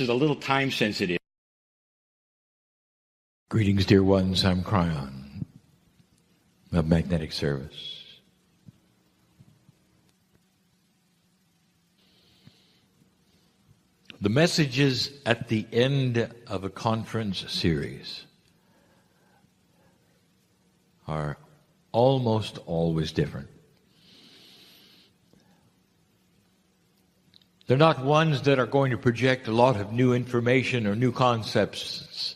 is a little time sensitive. Greetings, dear ones. I'm Kryon of Magnetic Service. The messages at the end of a conference series are almost always different. They're not ones that are going to project a lot of new information or new concepts.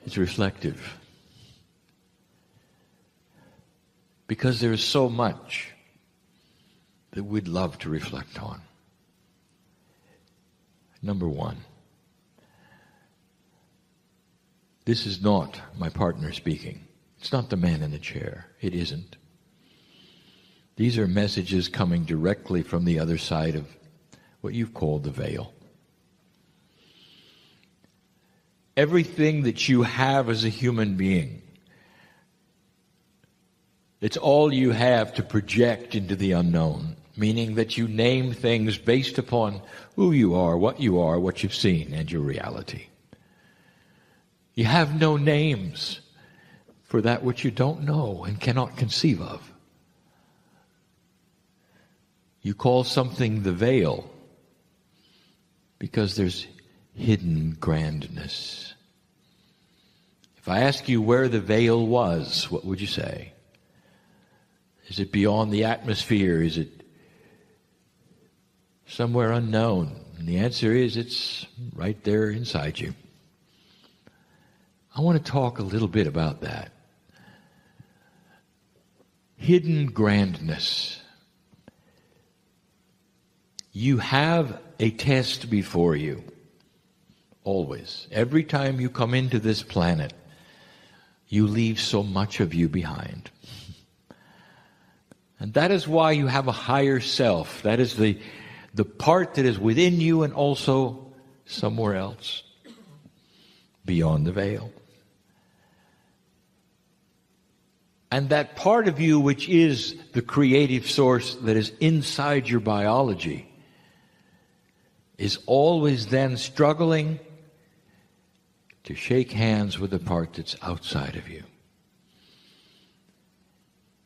It's reflective. Because there's so much that we'd love to reflect on. Number one, this is not my partner speaking. It's not the man in the chair. It isn't. These are messages coming directly from the other side of what you've called the veil. Everything that you have as a human being, it's all you have to project into the unknown, meaning that you name things based upon who you are, what you've seen, and your reality. You have no names for that which you don't know and cannot conceive of. You call something the veil because there's hidden grandness. If I ask you where the veil was, what would you say? Is it beyond the atmosphere? Is it somewhere unknown? And the answer is it's right there inside you. I want to talk a little bit about that. Hidden grandness. You have a test before you. Always. Every time you come into this planet, you leave so much of you behind. And that is why you have a higher self. That is the part that is within you and also somewhere else, beyond the veil. And that part of you which is the creative source that is inside your biology is always then struggling to shake hands with the part that's outside of you.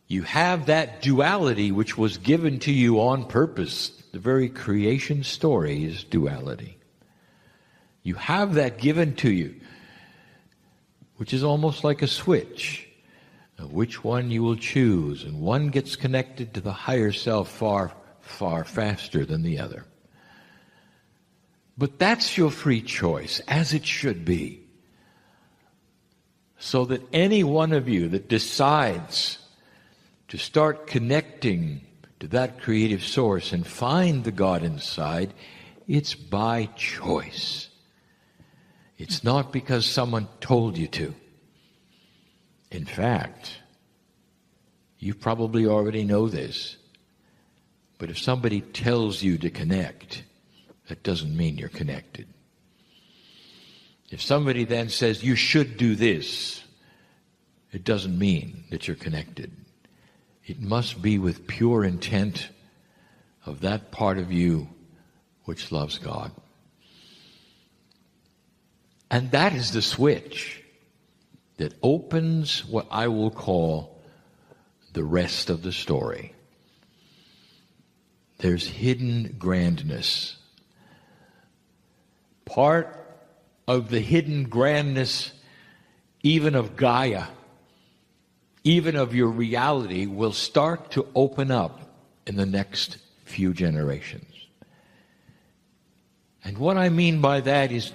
You have that duality which was given to you on purpose. The very creation story is duality. You have that given to you, which is almost like a switch of which one you will choose, and one gets connected to the higher self far, far faster than the other. But that's your free choice, as it should be. So that any one of you that decides to start connecting to that creative source and find the God inside, it's by choice. It's not because someone told you to. In fact, you probably already know this, but if somebody tells you to connect, that doesn't mean you're connected. If somebody then says you should do this, it doesn't mean that you're connected. It must be with pure intent of that part of you which loves God. And that is the switch that opens what I will call the rest of the story. There's hidden grandness. Part of the hidden grandness, even of Gaia, even of your reality, will start to open up in the next few generations. And what I mean by that is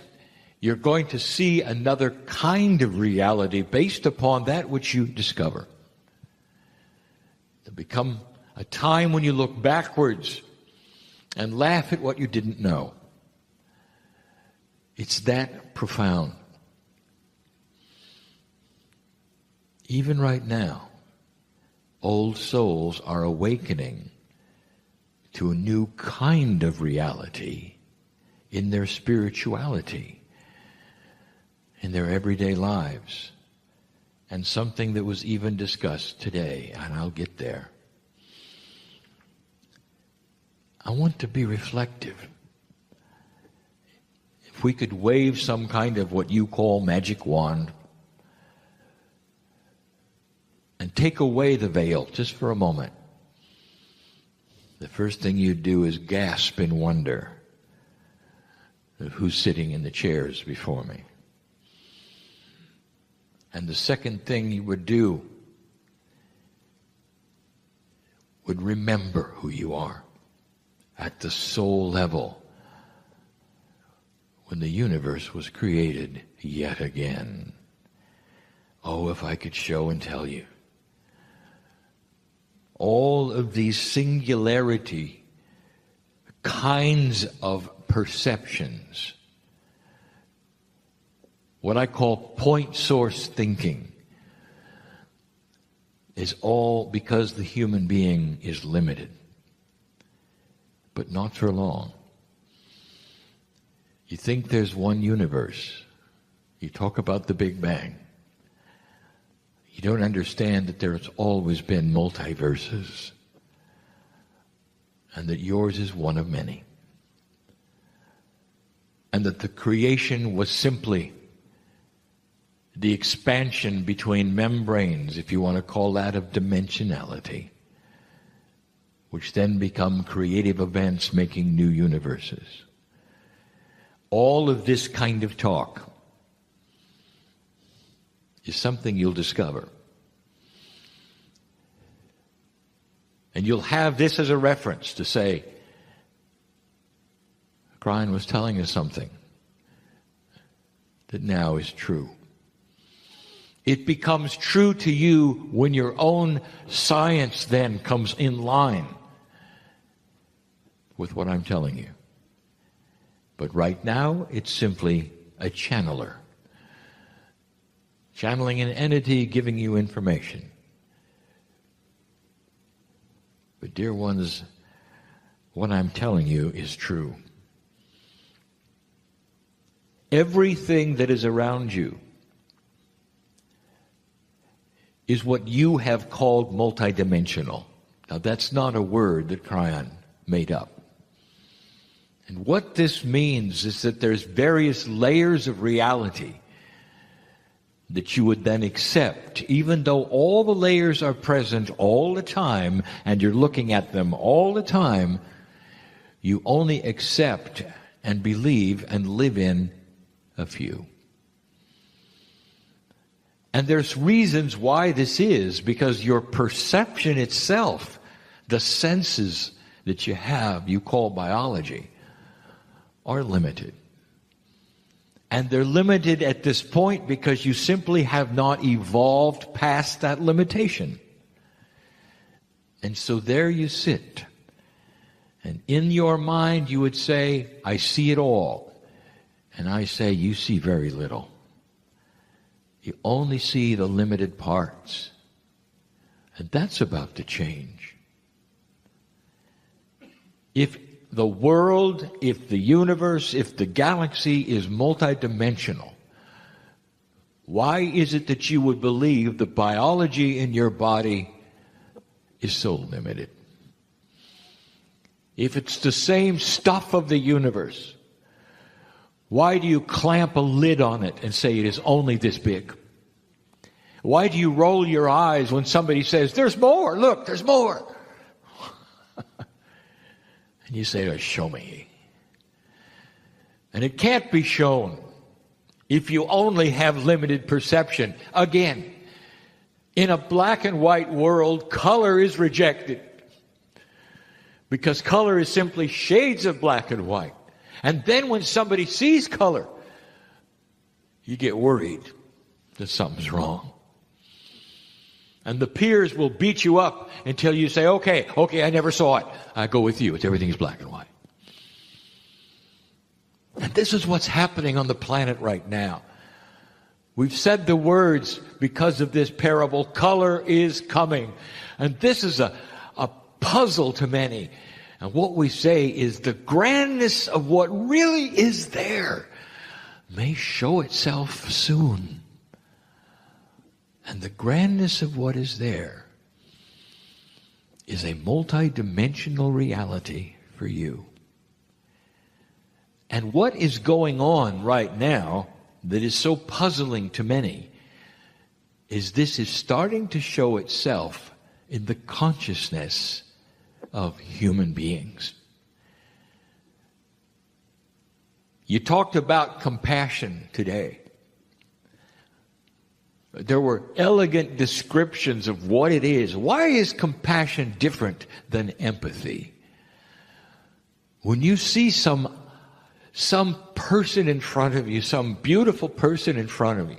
you're going to see another kind of reality based upon that which you discover. It'll become a time when you look backwards and laugh at what you didn't know. It's that profound. Even right now, old souls are awakening to a new kind of reality in their spirituality, in their everyday lives, and something that was even discussed today, and I'll get there. I want to be reflective. if we could wave some kind of what you call magic wand and take away the veil just for a moment, the first thing you'd do is gasp in wonder at who's sitting in the chairs before me. And the second thing you would do would remember who you are at the soul level when the universe was created yet again. Oh, if I could show and tell you. All of these singularity kinds of perceptions, what I call point source thinking, is all because the human being is limited, but not for long. You think there's one universe. You talk about the Big Bang. You don't understand that there's always been multiverses and that yours is one of many. And that the creation was simply the expansion between membranes, if you want to call that, of dimensionality, which then become creative events making new universes. All of this kind of talk is something you'll discover. And you'll have this as a reference to say, Kryon was telling us something that now is true. It becomes true to you when your own science then comes in line with what I'm telling you. But right now, it's simply a channeler. Channeling an entity giving you information. But dear ones, what I'm telling you is true. Everything that is around you is what you have called multidimensional. Now that's not a word that Kryon made up. And what this means is that there's various layers of reality that you would then accept, even though all the layers are present all the time and you're looking at them all the time, you only accept and believe and live in a few. And there's reasons why this is, because your perception itself, the senses that you have, you call biology, are limited. And they're limited at this point because you simply have not evolved past that limitation. And so there you sit. And in your mind you would say, I see it all. And I say, you see very little. You only see the limited parts. And that's about to change. If the world, if the universe, if the galaxy is multidimensional, why is it that you would believe the biology in your body is so limited? If it's the same stuff of the universe, why do you clamp a lid on it and say it is only this big? Why do you roll your eyes when somebody says, there's more, look, there's more? And you say, oh, show me. And it can't be shown if you only have limited perception. Again, in a black and white world, color is rejected. Because color is simply shades of black and white. And then when somebody sees color, you get worried that something's wrong. And the peers will beat you up until you say, okay, I never saw it. I go with you. Everything's black and white. And this is what's happening on the planet right now. We've said the words because of this parable, color is coming. And this is a puzzle to many. And what we say is the grandness of what really is there may show itself soon. And the grandness of what is there is a multidimensional reality for you. And what is going on right now that is so puzzling to many is this is starting to show itself in the consciousness of human beings. You talked about compassion today. There were elegant descriptions of what it is. Why is compassion different than empathy? When you see some person in front of you, some beautiful person in front of you,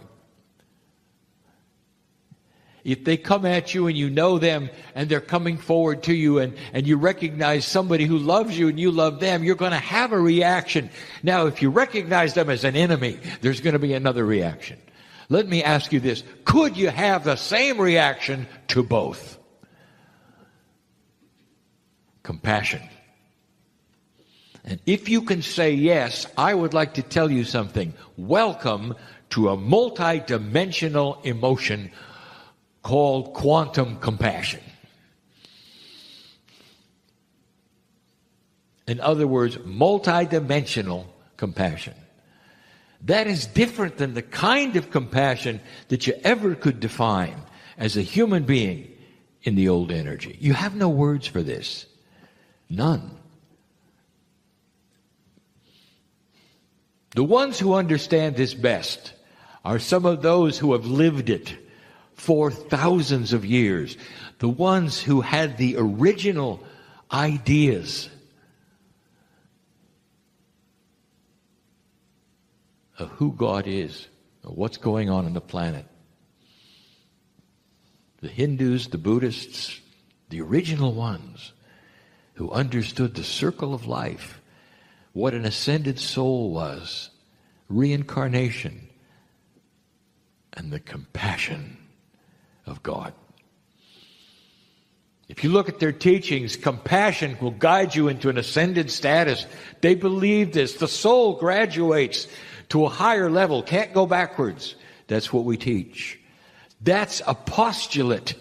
if they come at you and you know them and they're coming forward to you and you recognize somebody who loves you and you love them, you're going to have a reaction. Now, if you recognize them as an enemy, there's going to be another reaction. Let me ask you this. Could you have the same reaction to both? Compassion. And if you can say yes, I would like to tell you something. Welcome to a multi-dimensional emotion called quantum compassion. In other words, multi-dimensional compassion. That is different than the kind of compassion that you ever could define as a human being in the old energy. You have no words for this. None. The ones who understand this best are some of those who have lived it for thousands of years. The ones who had the original ideas of who God is, of what's going on the planet. The Hindus, the Buddhists, the original ones who understood the circle of life, what an ascended soul was, reincarnation, and the compassion of God. If you look at their teachings, compassion will guide you into an ascended status. They believe this. The soul graduates to a higher level, can't go backwards. That's what we teach. That's a postulate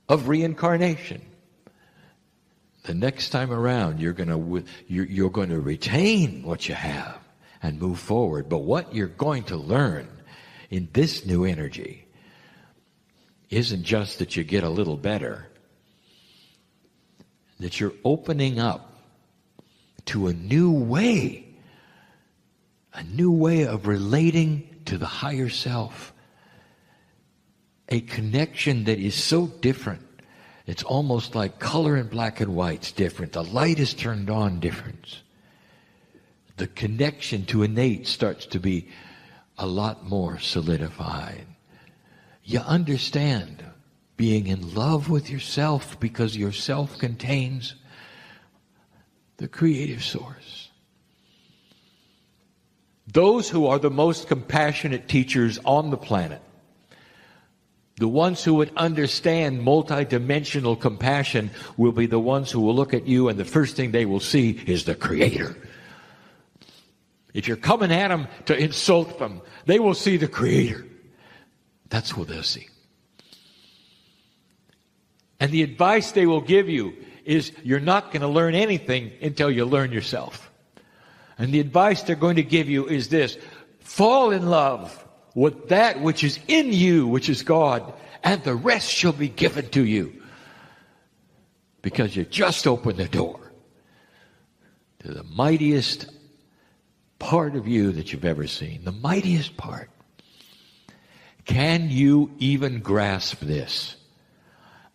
of reincarnation. The next time around, you're going to retain what you have and move forward. But what you're going to learn in this new energy isn't just that you get a little better, that you're opening up to a new way of relating to the higher self, a connection that is so different. It's almost like color in black and white's different. The light is turned on different. The connection to innate starts to be a lot more solidified. You understand being in love with yourself because yourself contains the creative source. Those who are the most compassionate teachers on the planet, the ones who would understand multidimensional compassion, will be the ones who will look at you and the first thing they will see is the Creator. If you're coming at them to insult them, they will see the Creator. That's what they'll see. And the advice they will give you is you're not going to learn anything until you learn yourself. And the advice they're going to give you is this: fall in love with that which is in you, which is God, and the rest shall be given to you. Because you just opened the door to the mightiest part of you that you've ever seen. The mightiest part. Can you even grasp this?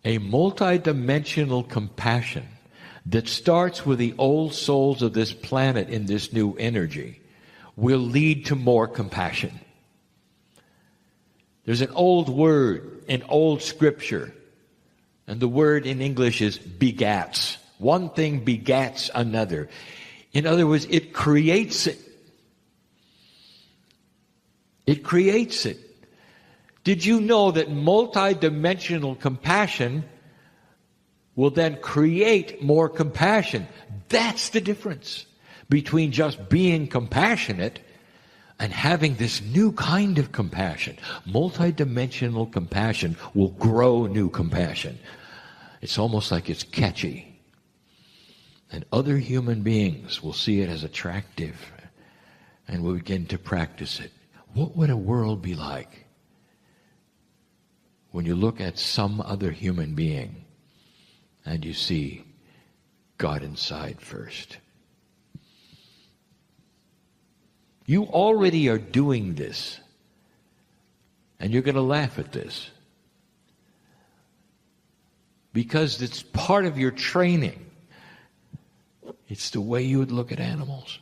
A multidimensional compassion that starts with the old souls of this planet in this new energy will lead to more compassion. There's an old word in old scripture, and the word in English is begats. One thing begats another. In other words, it creates it. It creates it. Did you know that multidimensional compassion will then create more compassion? That's the difference between just being compassionate and having this new kind of compassion. Multidimensional compassion will grow new compassion. It's almost like it's catchy. And other human beings will see it as attractive and will begin to practice it. What would a world be like when you look at some other human being and you see God inside first? You already are doing this, and you're going to laugh at this because it's part of your training. It's the way you would look at animals.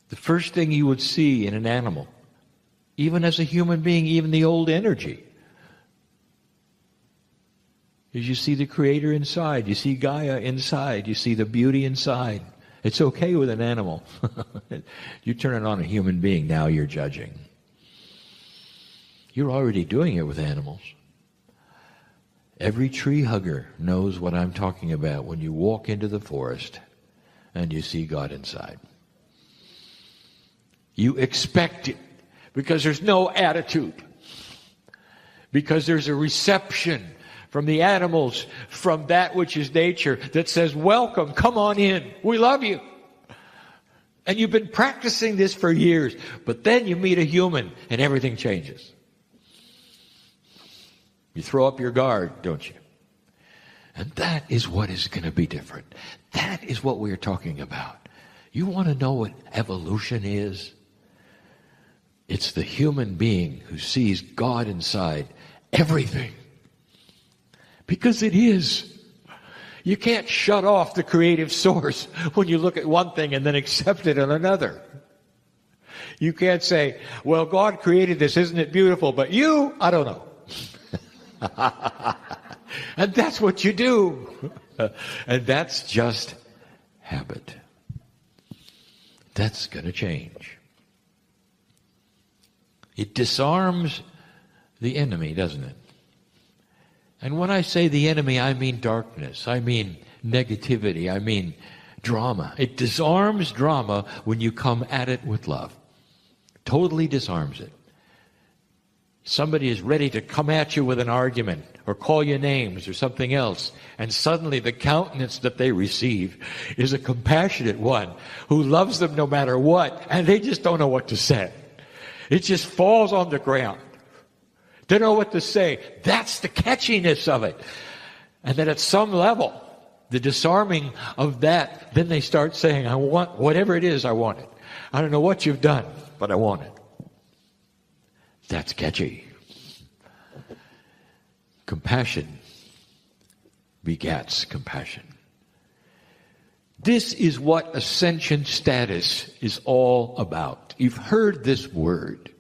The first thing you would see in an animal, even as a human being, even the old energy, is you see the Creator inside. You see Gaia inside. You see the beauty inside. It's okay with an animal. You turn it on a human being, now you're judging. You're already doing it with animals. Every tree hugger knows what I'm talking about when you walk into the forest and you see God inside. You expect it because there's no attitude. Because there's a reception from the animals, from that which is nature, that says, welcome, come on in, we love you. And you've been practicing this for years, but then you meet a human and everything changes. You throw up your guard, don't you? And that is what is going to be different. That is what we're talking about. You want to know what evolution is? It's the human being who sees God inside everything. Because it is. You can't shut off the creative source when you look at one thing and then accept it in another. You can't say, well, God created this, isn't it beautiful? But you, I don't know. And that's what you do. And that's just habit. That's going to change. It disarms the enemy, doesn't it? And when I say the enemy, I mean darkness. I mean negativity. I mean drama. It disarms drama when you come at it with love. Totally disarms it. Somebody is ready to come at you with an argument or call you names or something else, and suddenly the countenance that they receive is a compassionate one who loves them no matter what, and they just don't know what to say. It just falls on the ground. They don't know what to say. That's the catchiness of it. And then at some level, the disarming of that, then they start saying, I want whatever it is, I want it. I don't know what you've done, but I want it. That's catchy. Compassion begats compassion. This is what ascension status is all about. You've heard this word.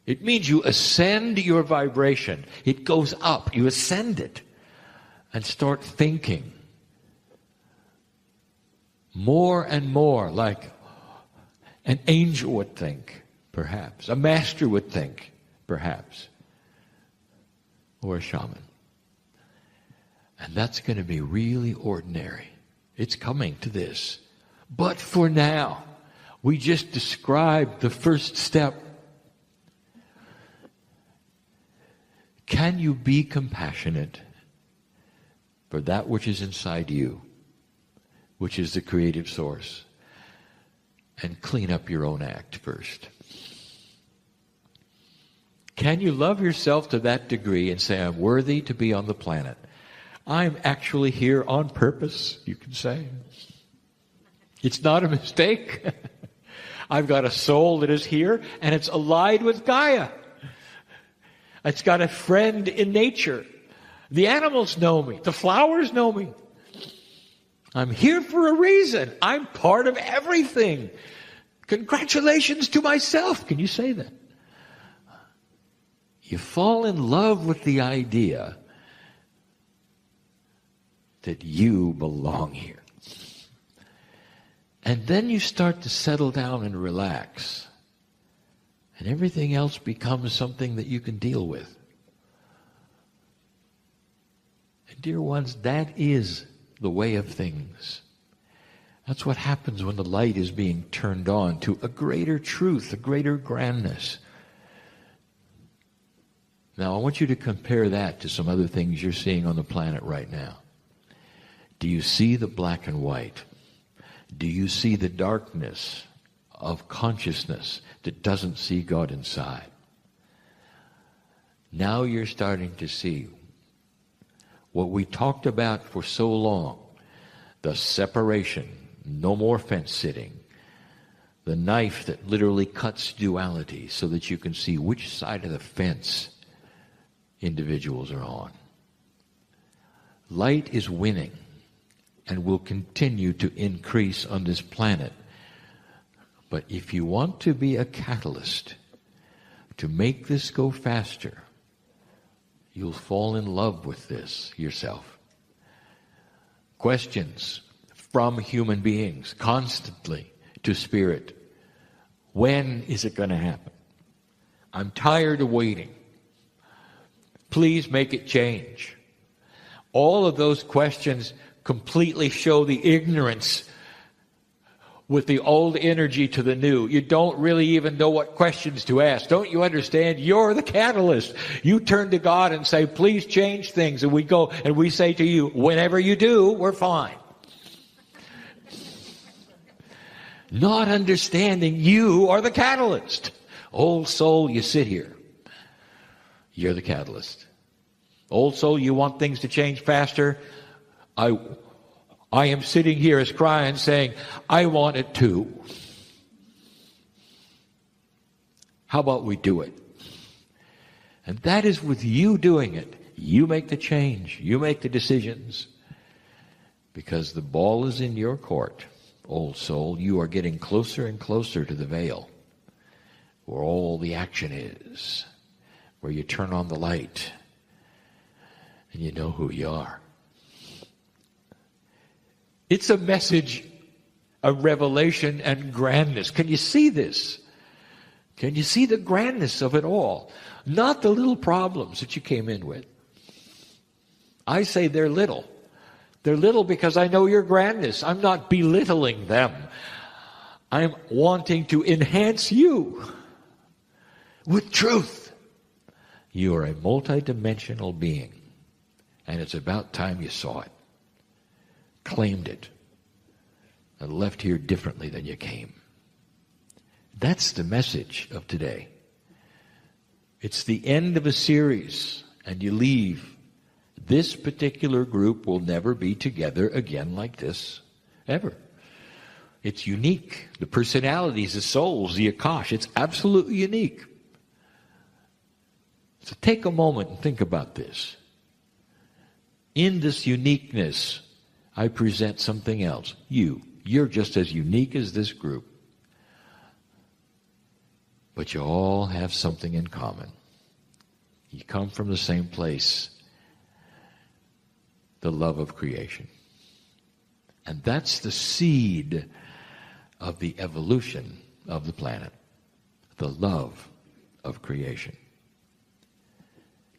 It means you ascend your vibration. It goes up. You ascend it and start thinking more and more like an angel would think. Perhaps. A master would think, perhaps. Or a shaman. And that's going to be really ordinary. It's coming to this. But for now, we just described the first step. Can you be compassionate for that which is inside you, which is the creative source, and clean up your own act first? Can you love yourself to that degree and say, I'm worthy to be on the planet? I'm actually here on purpose, you can say. It's not a mistake. I've got a soul that is here, and it's allied with Gaia. It's got a friend in nature. The animals know me. The flowers know me. I'm here for a reason. I'm part of everything. Congratulations to myself. Can you say that? You fall in love with the idea that you belong here. And then you start to settle down and relax. And everything else becomes something that you can deal with. And dear ones, that is the way of things. That's what happens when the light is being turned on to a greater truth, a greater grandness. Now, I want you to compare that to some other things you're seeing on the planet right now. Do you see the black and white? Do you see the darkness of consciousness that doesn't see God inside? Now you're starting to see what we talked about for so long, the separation, no more fence sitting, the knife that literally cuts duality so that you can see which side of the fence individuals are on. Light is winning and will continue to increase on this planet. But if you want to be a catalyst to make this go faster, you'll fall in love with this yourself. Questions from human beings constantly to spirit. When is it going to happen? I'm tired of waiting. Please make it change. All of those questions completely show the ignorance with the old energy to the new. You don't really even know what questions to ask. Don't you understand? You're the catalyst. You turn to God and say, please change things. And we go and we say to you, whenever you do, we're fine. Not understanding you are the catalyst. Old soul, you sit here. You're the catalyst. Old soul, you want things to change faster? I am sitting here as Kryon saying, I want it too. How about we do it? And that is with you doing it. You make the change. You make the decisions. Because the ball is in your court, old soul. You are getting closer and closer to the veil, where all the action is, where you turn on the light, and you know who you are. It's a message of revelation and grandness. Can you see this? Can you see the grandness of it all? Not the little problems that you came in with. I say they're little. They're little because I know your grandness. I'm not belittling them. I'm wanting to enhance you with truth. You are a multidimensional being, and it's about time you saw it, claimed it, and left here differently than you came. That's the message of today. It's the end of a series, and you leave. This particular group will never be together again like this, ever. It's unique. The personalities, the souls, the Akash, it's absolutely unique. So take a moment and think about this. In this uniqueness, I present something else. You're just as unique as this group. But you all have something in common. You come from the same place, the love of creation. And that's the seed of the evolution of the planet, the love of creation.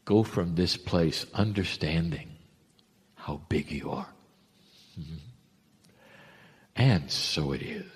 Go from this place understanding how big you are. Mm-hmm. And so it is.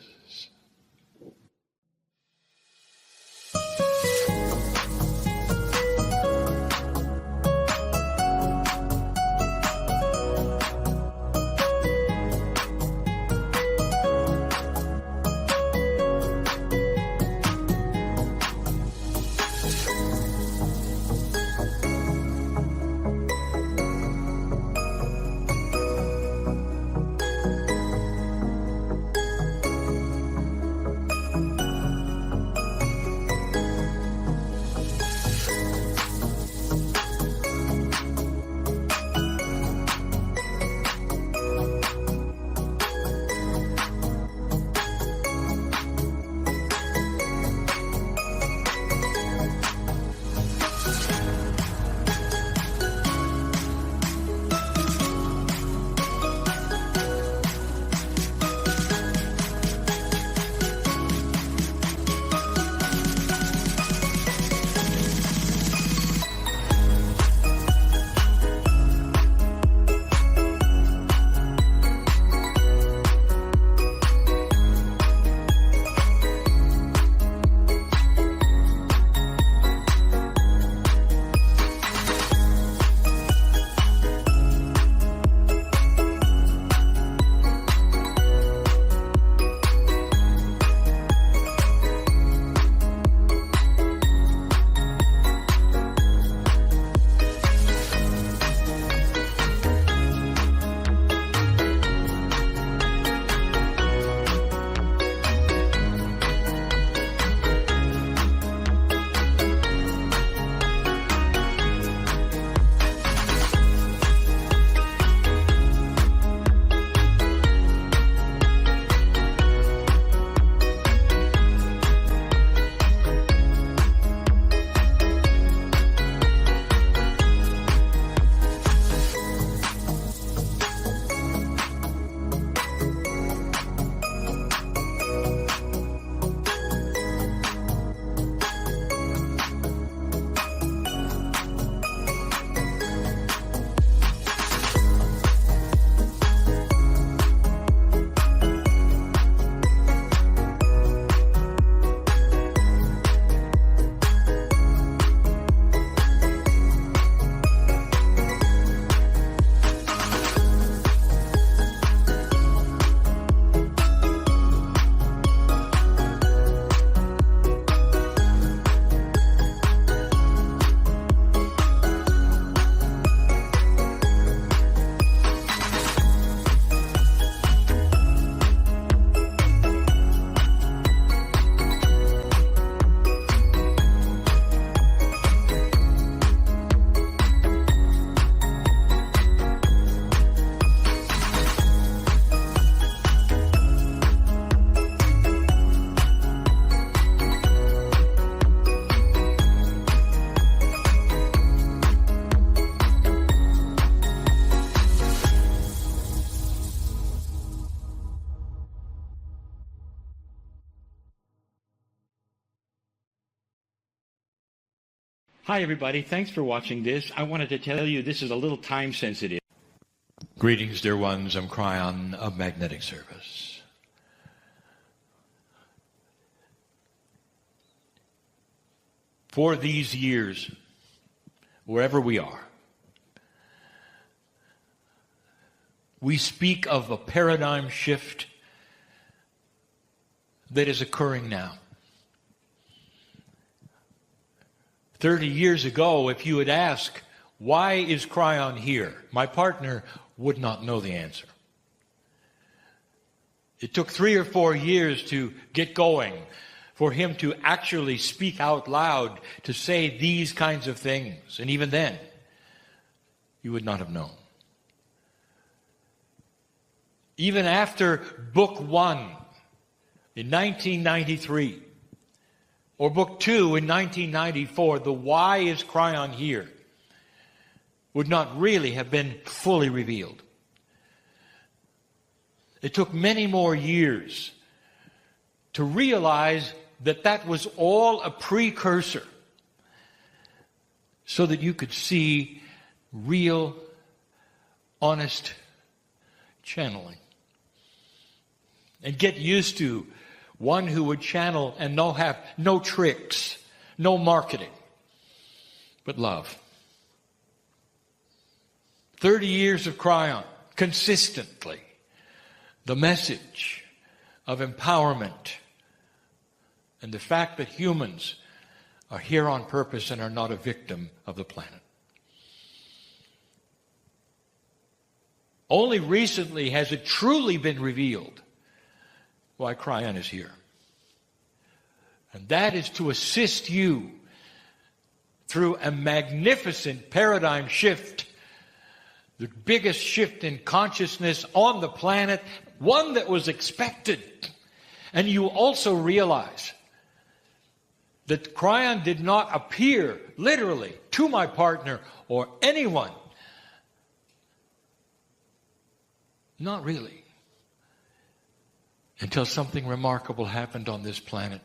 Hi, everybody. Thanks for watching this. I wanted to tell you this is a little time sensitive. Greetings, dear ones. I'm Kryon of Magnetic Service. For these years, wherever we are, we speak of a paradigm shift that is occurring now. 30 years ago, if you had asked, why is Kryon here? My partner would not know the answer. It took 3 or 4 years to get going, for him to actually speak out loud, to say these kinds of things. And even then, you would not have known. Even after Book 1 in 1993, or Book 2 in 1994, the why is Kryon here would not really have been fully revealed. It took many more years to realize that that was all a precursor so that you could see real, honest channeling. And get used to one who would channel and have no tricks, no marketing, but love. 30 years of Kryon, consistently. The message of empowerment and the fact that humans are here on purpose and are not a victim of the planet. Only recently has it truly been revealed why Kryon is here. And that is to assist you through a magnificent paradigm shift, the biggest shift in consciousness on the planet, one that was expected. And you also realize that Kryon did not appear literally to my partner or anyone. Not really. Until something remarkable happened on this planet.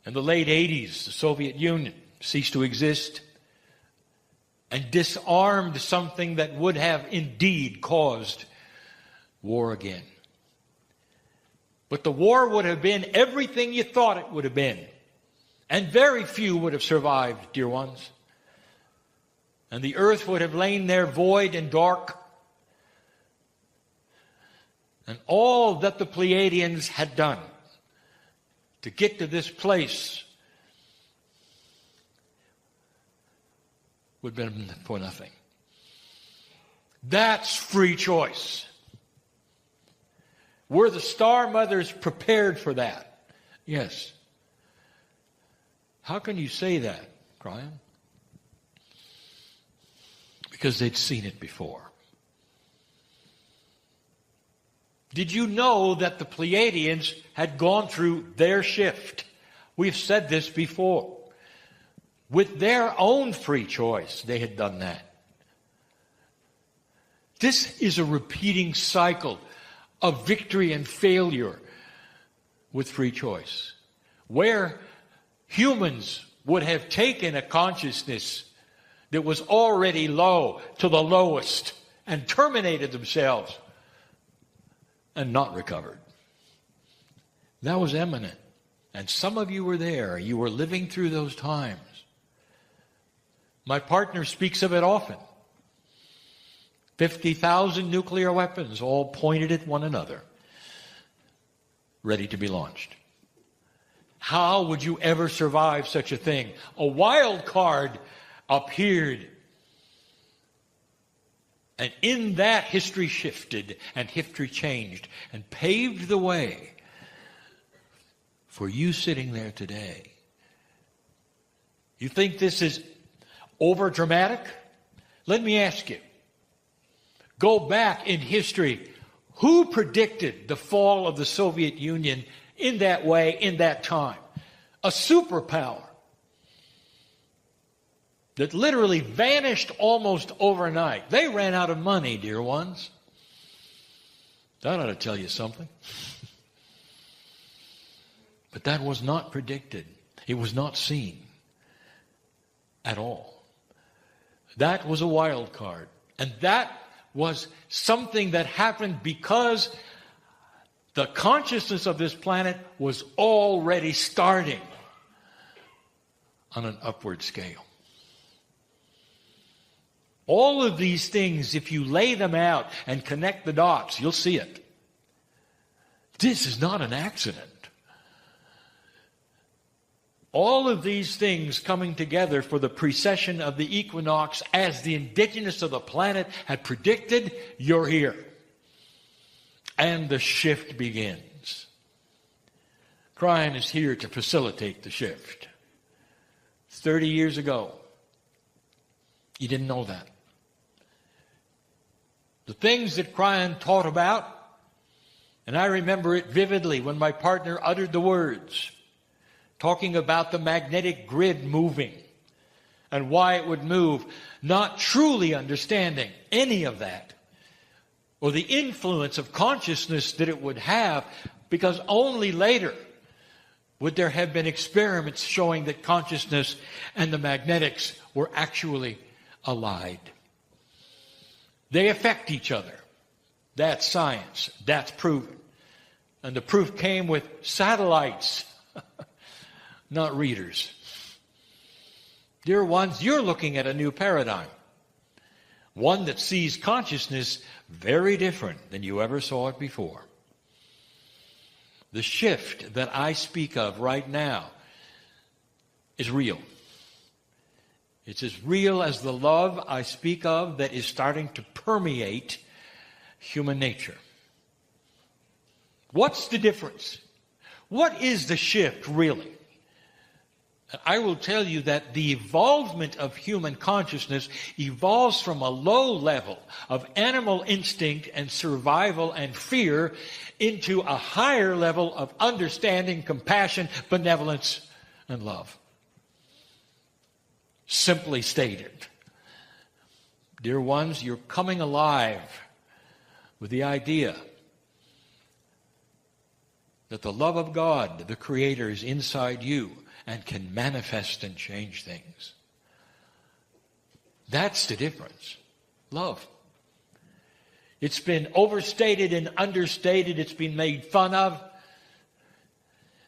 In the late 80s, the Soviet Union ceased to exist and disarmed something that would have indeed caused war again. But the war would have been everything you thought it would have been. And very few would have survived, dear ones. And the earth would have lain there void and dark. And all that the Pleiadians had done to get to this place would have been for nothing. That's free choice. Were the Star Mothers prepared for that? Yes. How can you say that, Kryon? Because they'd seen it before. Did you know that the Pleiadians had gone through their shift? We've said this before. With their own free choice, they had done that. This is a repeating cycle of victory and failure with free choice, where humans would have taken a consciousness that was already low to the lowest and terminated themselves and not recovered. That was imminent. And some of you were there. You were living through those times. My partner speaks of it often. 50,000 nuclear weapons all pointed at one another, ready to be launched. How would you ever survive such a thing? A wild card appeared. And in that, history shifted and history changed and paved the way for you sitting there today. You think this is over dramatic? Let me ask you. Go back in history. Who predicted the fall of the Soviet Union in that way, in that time? A superpower that literally vanished almost overnight. They ran out of money, dear ones. That ought to tell you something. But that was not predicted. It was not seen at all. That was a wild card. And that was something that happened because the consciousness of this planet was already starting on an upward scale. All of these things, if you lay them out and connect the dots, you'll see it. This is not an accident. All of these things coming together for the precession of the equinox as the indigenous of the planet had predicted, you're here. And the shift begins. Kryon is here to facilitate the shift. 30 years ago, you didn't know that. The things that Kryon taught about, and I remember it vividly when my partner uttered the words, talking about the magnetic grid moving and why it would move, not truly understanding any of that or the influence of consciousness that it would have, because only later would there have been experiments showing that consciousness and the magnetics were actually allied. They affect each other. That's science. That's proven. And the proof came with satellites. Not readers. Dear ones, you're looking at a new paradigm. One that sees consciousness very different than you ever saw it before. The shift that I speak of right now is real. It's as real as the love I speak of that is starting to permeate human nature. What's the difference? What is the shift really? I will tell you that the evolvement of human consciousness evolves from a low level of animal instinct and survival and fear into a higher level of understanding, compassion, benevolence, and love. Simply stated, dear ones, you're coming alive with the idea that the love of God, the Creator, is inside you and can manifest and change things. That's the difference. Love. It's been overstated and understated. It's been made fun of.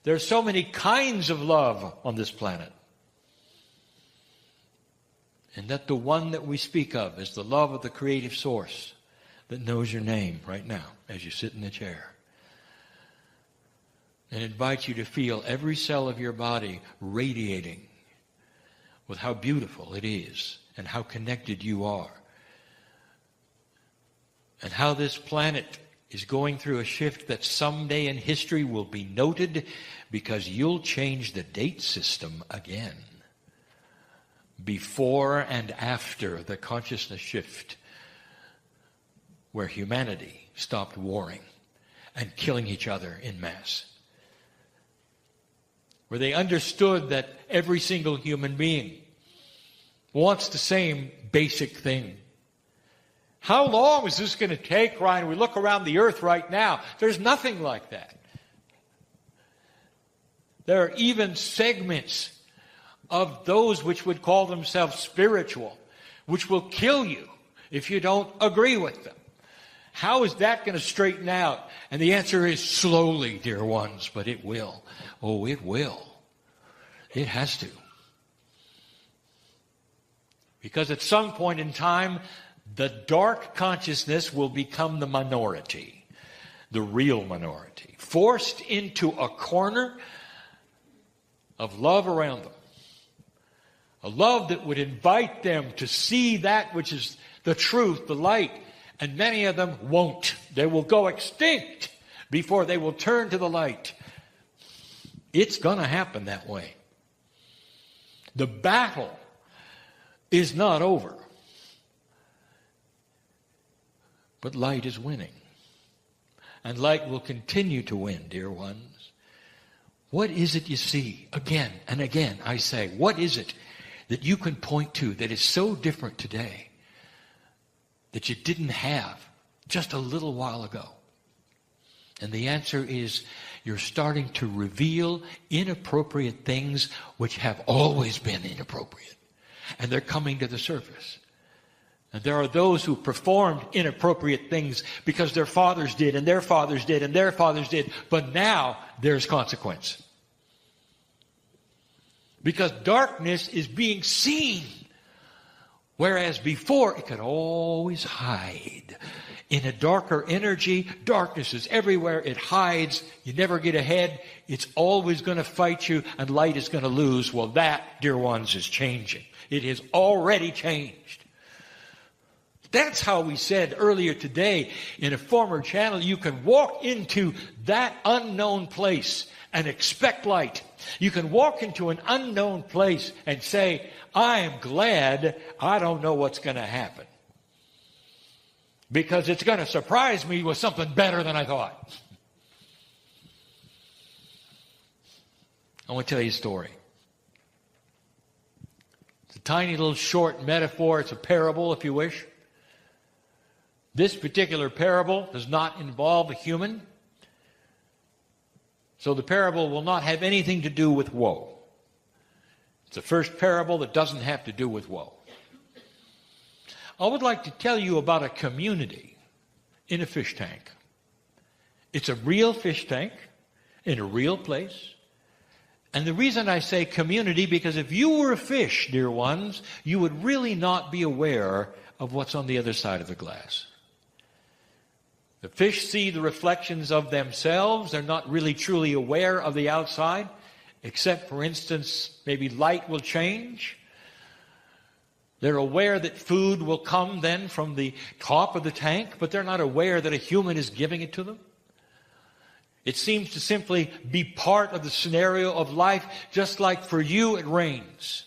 There are so many kinds of love on this planet. And that the one that we speak of is the love of the creative source that knows your name right now as you sit in the chair. And invite you to feel every cell of your body radiating with how beautiful it is and how connected you are. And how this planet is going through a shift that someday in history will be noted because you'll change the date system again. Before and after the consciousness shift where humanity stopped warring and killing each other en masse. Where they understood that every single human being wants the same basic thing. How long is this going to take, Ryan? We look around the earth right now. There's nothing like that. There are even segments of those which would call themselves spiritual, which will kill you if you don't agree with them. How is that going to straighten out? And the answer is slowly, dear ones, but it will. Oh, it will. It has to. Because at some point in time, the dark consciousness will become the minority, the real minority, forced into a corner of love around them. A love that would invite them to see that which is the truth, the light. And many of them won't. They will go extinct before they will turn to the light. It's going to happen that way. The battle is not over. But light is winning. And light will continue to win, dear ones. What is it you see? Again and again, I say, what is it that you can point to that is so different today that you didn't have just a little while ago? And the answer is, you're starting to reveal inappropriate things which have always been inappropriate. And they're coming to the surface. And there are those who performed inappropriate things because their fathers did, and their fathers did, and their fathers did. But now there's consequence. Because darkness is being seen. Whereas before it could always hide. In a darker energy, darkness is everywhere. It hides. You never get ahead. It's always going to fight you, and light is going to lose. Well, that, dear ones, is changing. It has already changed. That's how we said earlier today in a former channel, you can walk into that unknown place and expect light. You can walk into an unknown place and say, I am glad I don't know what's going to happen. Because it's going to surprise me with something better than I thought. I want to tell you a story. It's a tiny little short metaphor. It's a parable, if you wish. This particular parable does not involve a human. So the parable will not have anything to do with woe. It's the first parable that doesn't have to do with woe. I would like to tell you about a community in a fish tank. It's a real fish tank in a real place. And the reason I say community, because if you were a fish, dear ones, you would really not be aware of what's on the other side of the glass. The fish see the reflections of themselves. They're not really truly aware of the outside, except, for instance, maybe light will change. They're aware that food will come then from the top of the tank, but they're not aware that a human is giving it to them. It seems to simply be part of the scenario of life, just like for you it rains.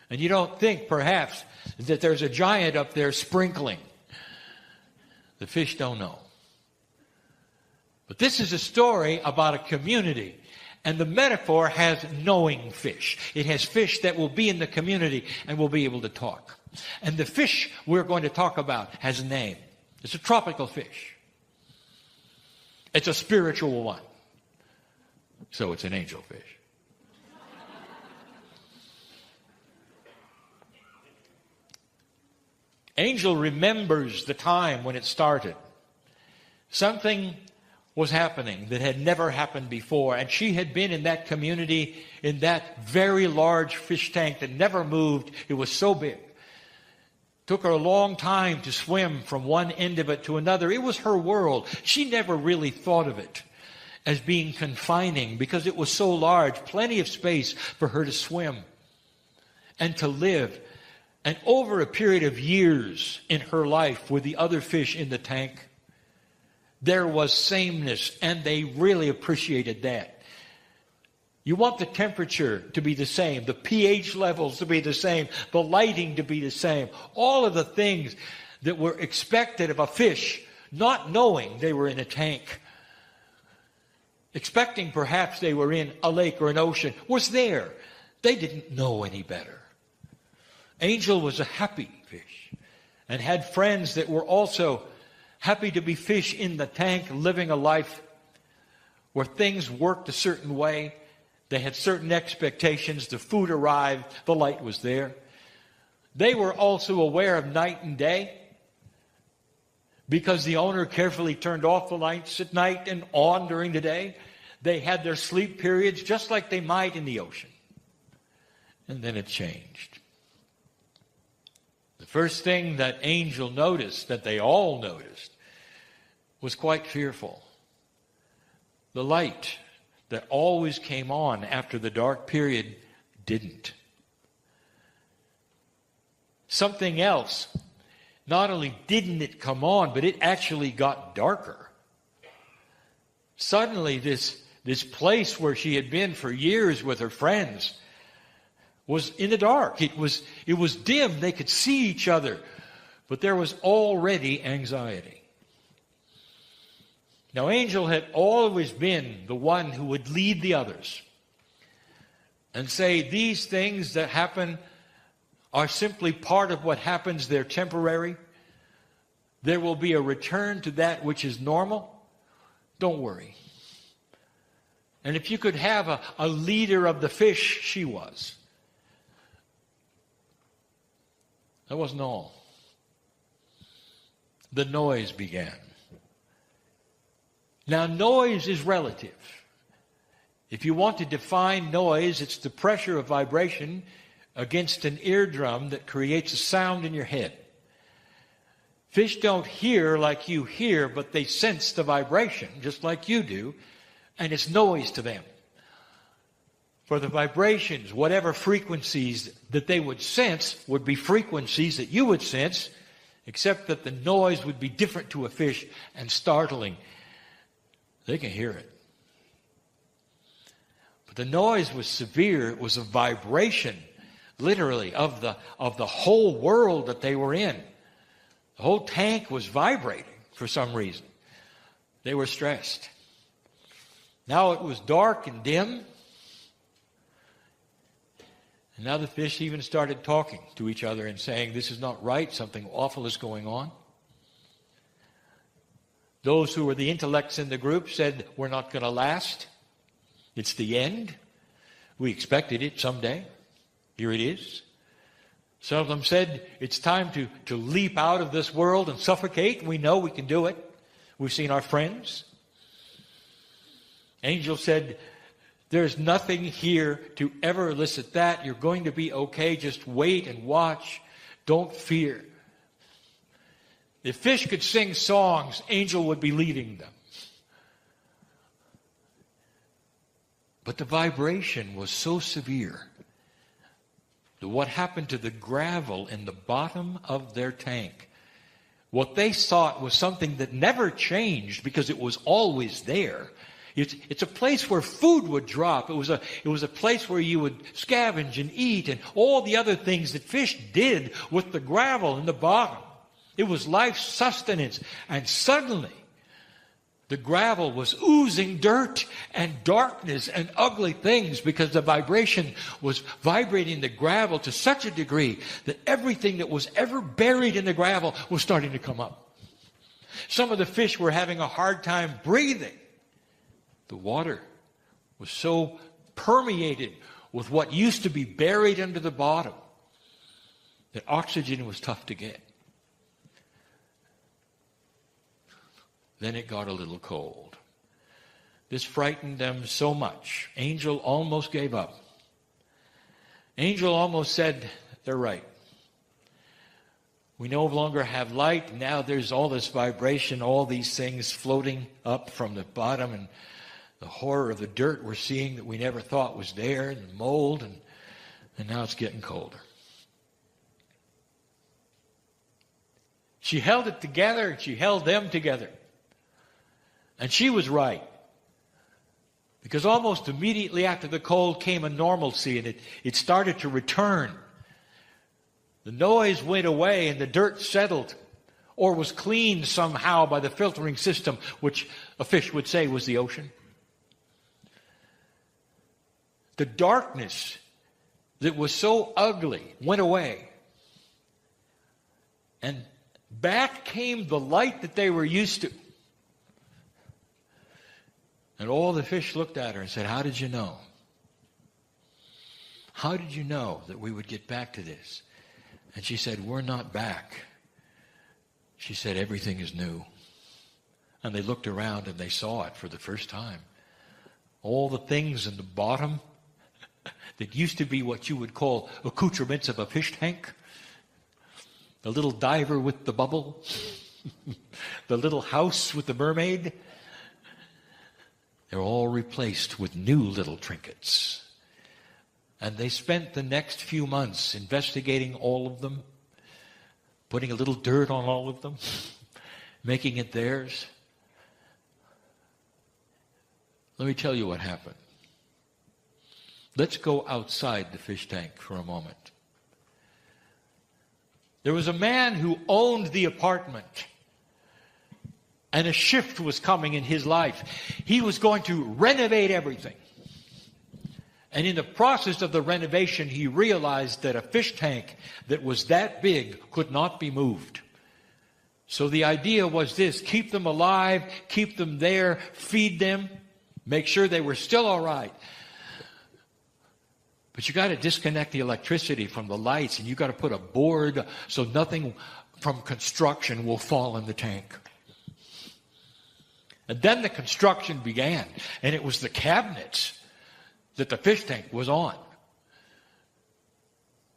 And you don't think, perhaps, that there's a giant up there sprinkling. The fish don't know. But this is a story about a community. And the metaphor has knowing fish. It has fish that will be in the community and will be able to talk. And the fish we're going to talk about has a name. It's a tropical fish. It's a spiritual one. So it's an angelfish. Angel remembers the time when it started. Something was happening that had never happened before. And she had been in that community, in that very large fish tank that never moved. It was so big. Took her a long time to swim from one end of it to another. It was her world. She never really thought of it as being confining because it was so large. Plenty of space for her to swim and to live. And over a period of years in her life with the other fish in the tank, there was sameness, and they really appreciated that. You want the temperature to be the same, the pH levels to be the same, the lighting to be the same, all of the things that were expected of a fish, not knowing they were in a tank, expecting perhaps they were in a lake or an ocean, was there. They didn't know any better. Angel was a happy fish and had friends that were also happy to be fish in the tank, living a life where things worked a certain way. They had certain expectations. The food arrived. The light was there. They were also aware of night and day because the owner carefully turned off the lights at night and on during the day. They had their sleep periods just like they might in the ocean. And then it changed. The first thing that Angel noticed, that they all noticed, was quite fearful. The light that always came on after the dark period didn't. Something else, not only didn't it come on, but it actually got darker. Suddenly this place where she had been for years with her friends was in the dark. It was dim. They could see each other, but there was already anxiety. Now, Angel had always been the one who would lead the others and say, these things that happen are simply part of what happens. They're temporary. There will be a return to that which is normal. Don't worry. And if you could have a leader of the fish, she was. That wasn't all. The noise began. Now, noise is relative. If you want to define noise, it's the pressure of vibration against an eardrum that creates a sound in your head. Fish don't hear like you hear, but they sense the vibration, just like you do, and it's noise to them. For the vibrations, whatever frequencies that they would sense would be frequencies that you would sense, except that the noise would be different to a fish and startling. They can hear it. But the noise was severe. It was a vibration, literally, of the whole world that they were in. The whole tank was vibrating for some reason. They were stressed. Now it was dark and dim. And now the fish even started talking to each other and saying, this is not right, something awful is going on. Those who were the intellects in the group said, we're not going to last. It's the end. We expected it someday. Here it is. Some of them said, it's time to leap out of this world and suffocate. We know we can do it. We've seen our friends. Angel said, there's nothing here to ever elicit that. You're going to be okay. Just wait and watch. Don't fear. If fish could sing songs, Angel would be leading them. But the vibration was so severe that what happened to the gravel in the bottom of their tank, what they thought was something that never changed because it was always there. It's a place where food would drop. It was a place where you would scavenge and eat and all the other things that fish did with the gravel in the bottom. It was life sustenance. And suddenly, the gravel was oozing dirt and darkness and ugly things because the vibration was vibrating the gravel to such a degree that everything that was ever buried in the gravel was starting to come up. Some of the fish were having a hard time breathing. The water was so permeated with what used to be buried under the bottom that oxygen was tough to get. Then it got a little cold. This frightened them so much. Angel almost gave up. Angel almost said, they're right. We no longer have light. Now there's all this vibration, all these things floating up from the bottom, and the horror of the dirt we're seeing that we never thought was there, and the mold, and now it's getting colder. She held it together, and she held them together. And she was right. Because almost immediately after the cold came a normalcy, and it started to return. The noise went away, and the dirt settled, or was cleaned somehow by the filtering system, which a fish would say was the ocean. The darkness that was so ugly went away. And back came the light that they were used to. And all the fish looked at her and said, how did you know? How did you know that we would get back to this? And she said, we're not back. She said, everything is new. And they looked around and they saw it for the first time. All the things in the bottom that used to be what you would call accoutrements of a fish tank. The little diver with the bubble. The little house with the mermaid. They're all replaced with new little trinkets. And they spent the next few months investigating all of them, putting a little dirt on all of them, making it theirs. Let me tell you what happened. Let's go outside the fish tank for a moment. There was a man who owned the apartment, and a shift was coming in his life. He was going to renovate everything. And in the process of the renovation, he realized that a fish tank that was that big could not be moved. So the idea was this: keep them alive, keep them there, feed them, make sure they were still all right. But you got to disconnect the electricity from the lights, and you got to put a board so nothing from construction will fall in the tank. And then the construction began, and it was the cabinets that the fish tank was on.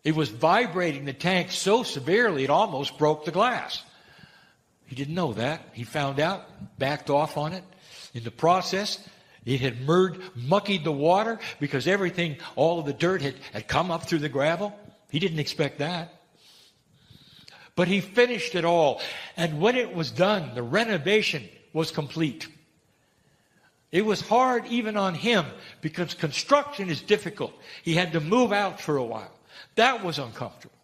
It was vibrating the tank so severely it almost broke the glass. He didn't know that. He found out, backed off on it. In the process, it had muckied the water because everything, all of the dirt had come up through the gravel. He didn't expect that. But he finished it all. And when it was done, the renovation was complete. It was hard even on him because construction is difficult. He had to move out for a while. That was uncomfortable.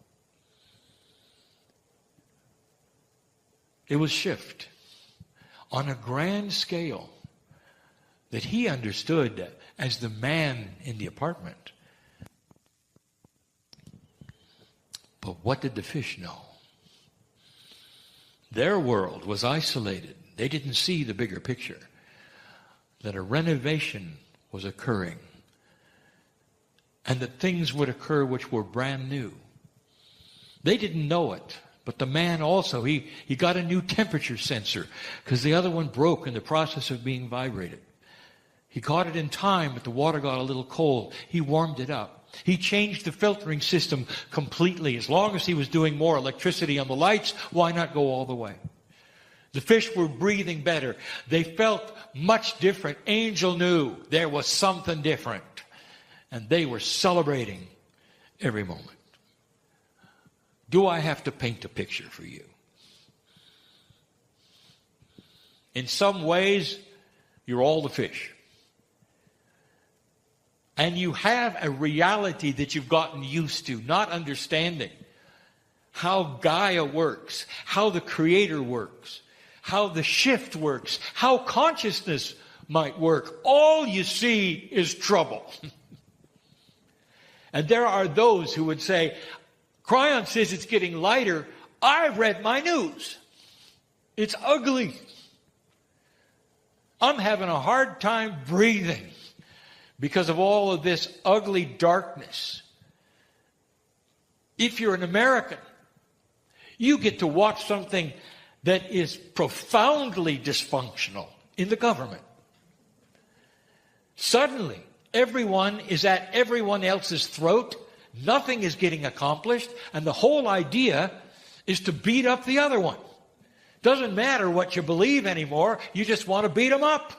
It was shift on a grand scale that he understood as the man in the apartment. But what did the fish know? Their world was isolated. They didn't see the bigger picture, that a renovation was occurring and that things would occur which were brand new. They didn't know it, but the man also, he got a new temperature sensor because the other one broke in the process of being vibrated. He caught it in time, but the water got a little cold. He warmed it up. He changed the filtering system completely. As long as he was doing more electricity on the lights, why not go all the way? The fish were breathing better. They felt much different. Angel knew there was something different. And they were celebrating every moment. Do I have to paint a picture for you? In some ways, you're all the fish. And you have a reality that you've gotten used to, not understanding how Gaia works, how the Creator works, how the shift works, how consciousness might work. All you see is trouble. And there are those who would say, Kryon says it's getting lighter. I've read my news. It's ugly. I'm having a hard time breathing because of all of this ugly darkness. If you're an American, you get to watch something that is profoundly dysfunctional in the government. Suddenly, everyone is at everyone else's throat. Nothing is getting accomplished. And the whole idea is to beat up the other one. Doesn't matter what you believe anymore. You just want to beat them up.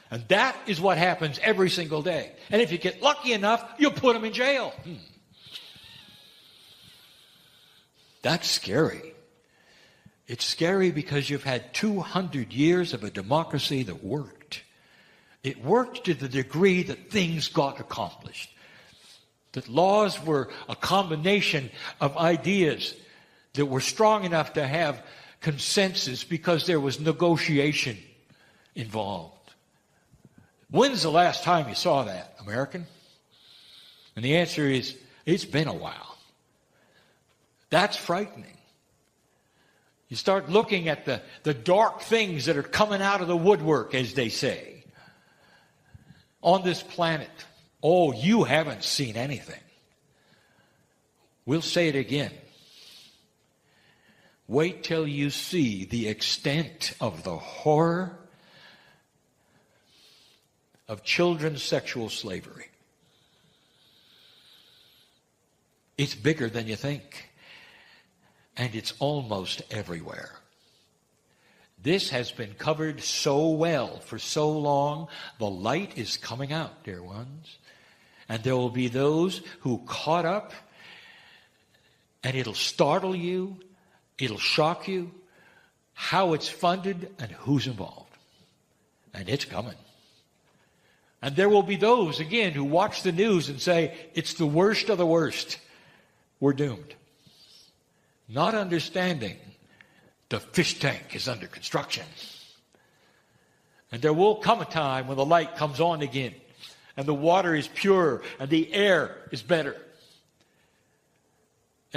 And that is what happens every single day. And if you get lucky enough, you'll put them in jail. That's scary. It's scary because you've had 200 years of a democracy that worked. It worked to the degree that things got accomplished. That laws were a combination of ideas that were strong enough to have consensus because there was negotiation involved. When's the last time you saw that, American? And the answer is, it's been a while. That's frightening. You start looking at the dark things that are coming out of the woodwork, as they say, on this planet. Oh, you haven't seen anything. We'll say it again. Wait till you see the extent of the horror of children's sexual slavery. It's bigger than you think. And it's almost everywhere. This has been covered so well for so long. The light is coming out, dear ones. And there will be those who caught up, and it'll startle you, it'll shock you, how it's funded and who's involved. And it's coming. And there will be those, again, who watch the news and say, it's the worst of the worst. We're doomed. Not understanding the fish tank is under construction. And there will come a time when the light comes on again, and the water is pure, and the air is better.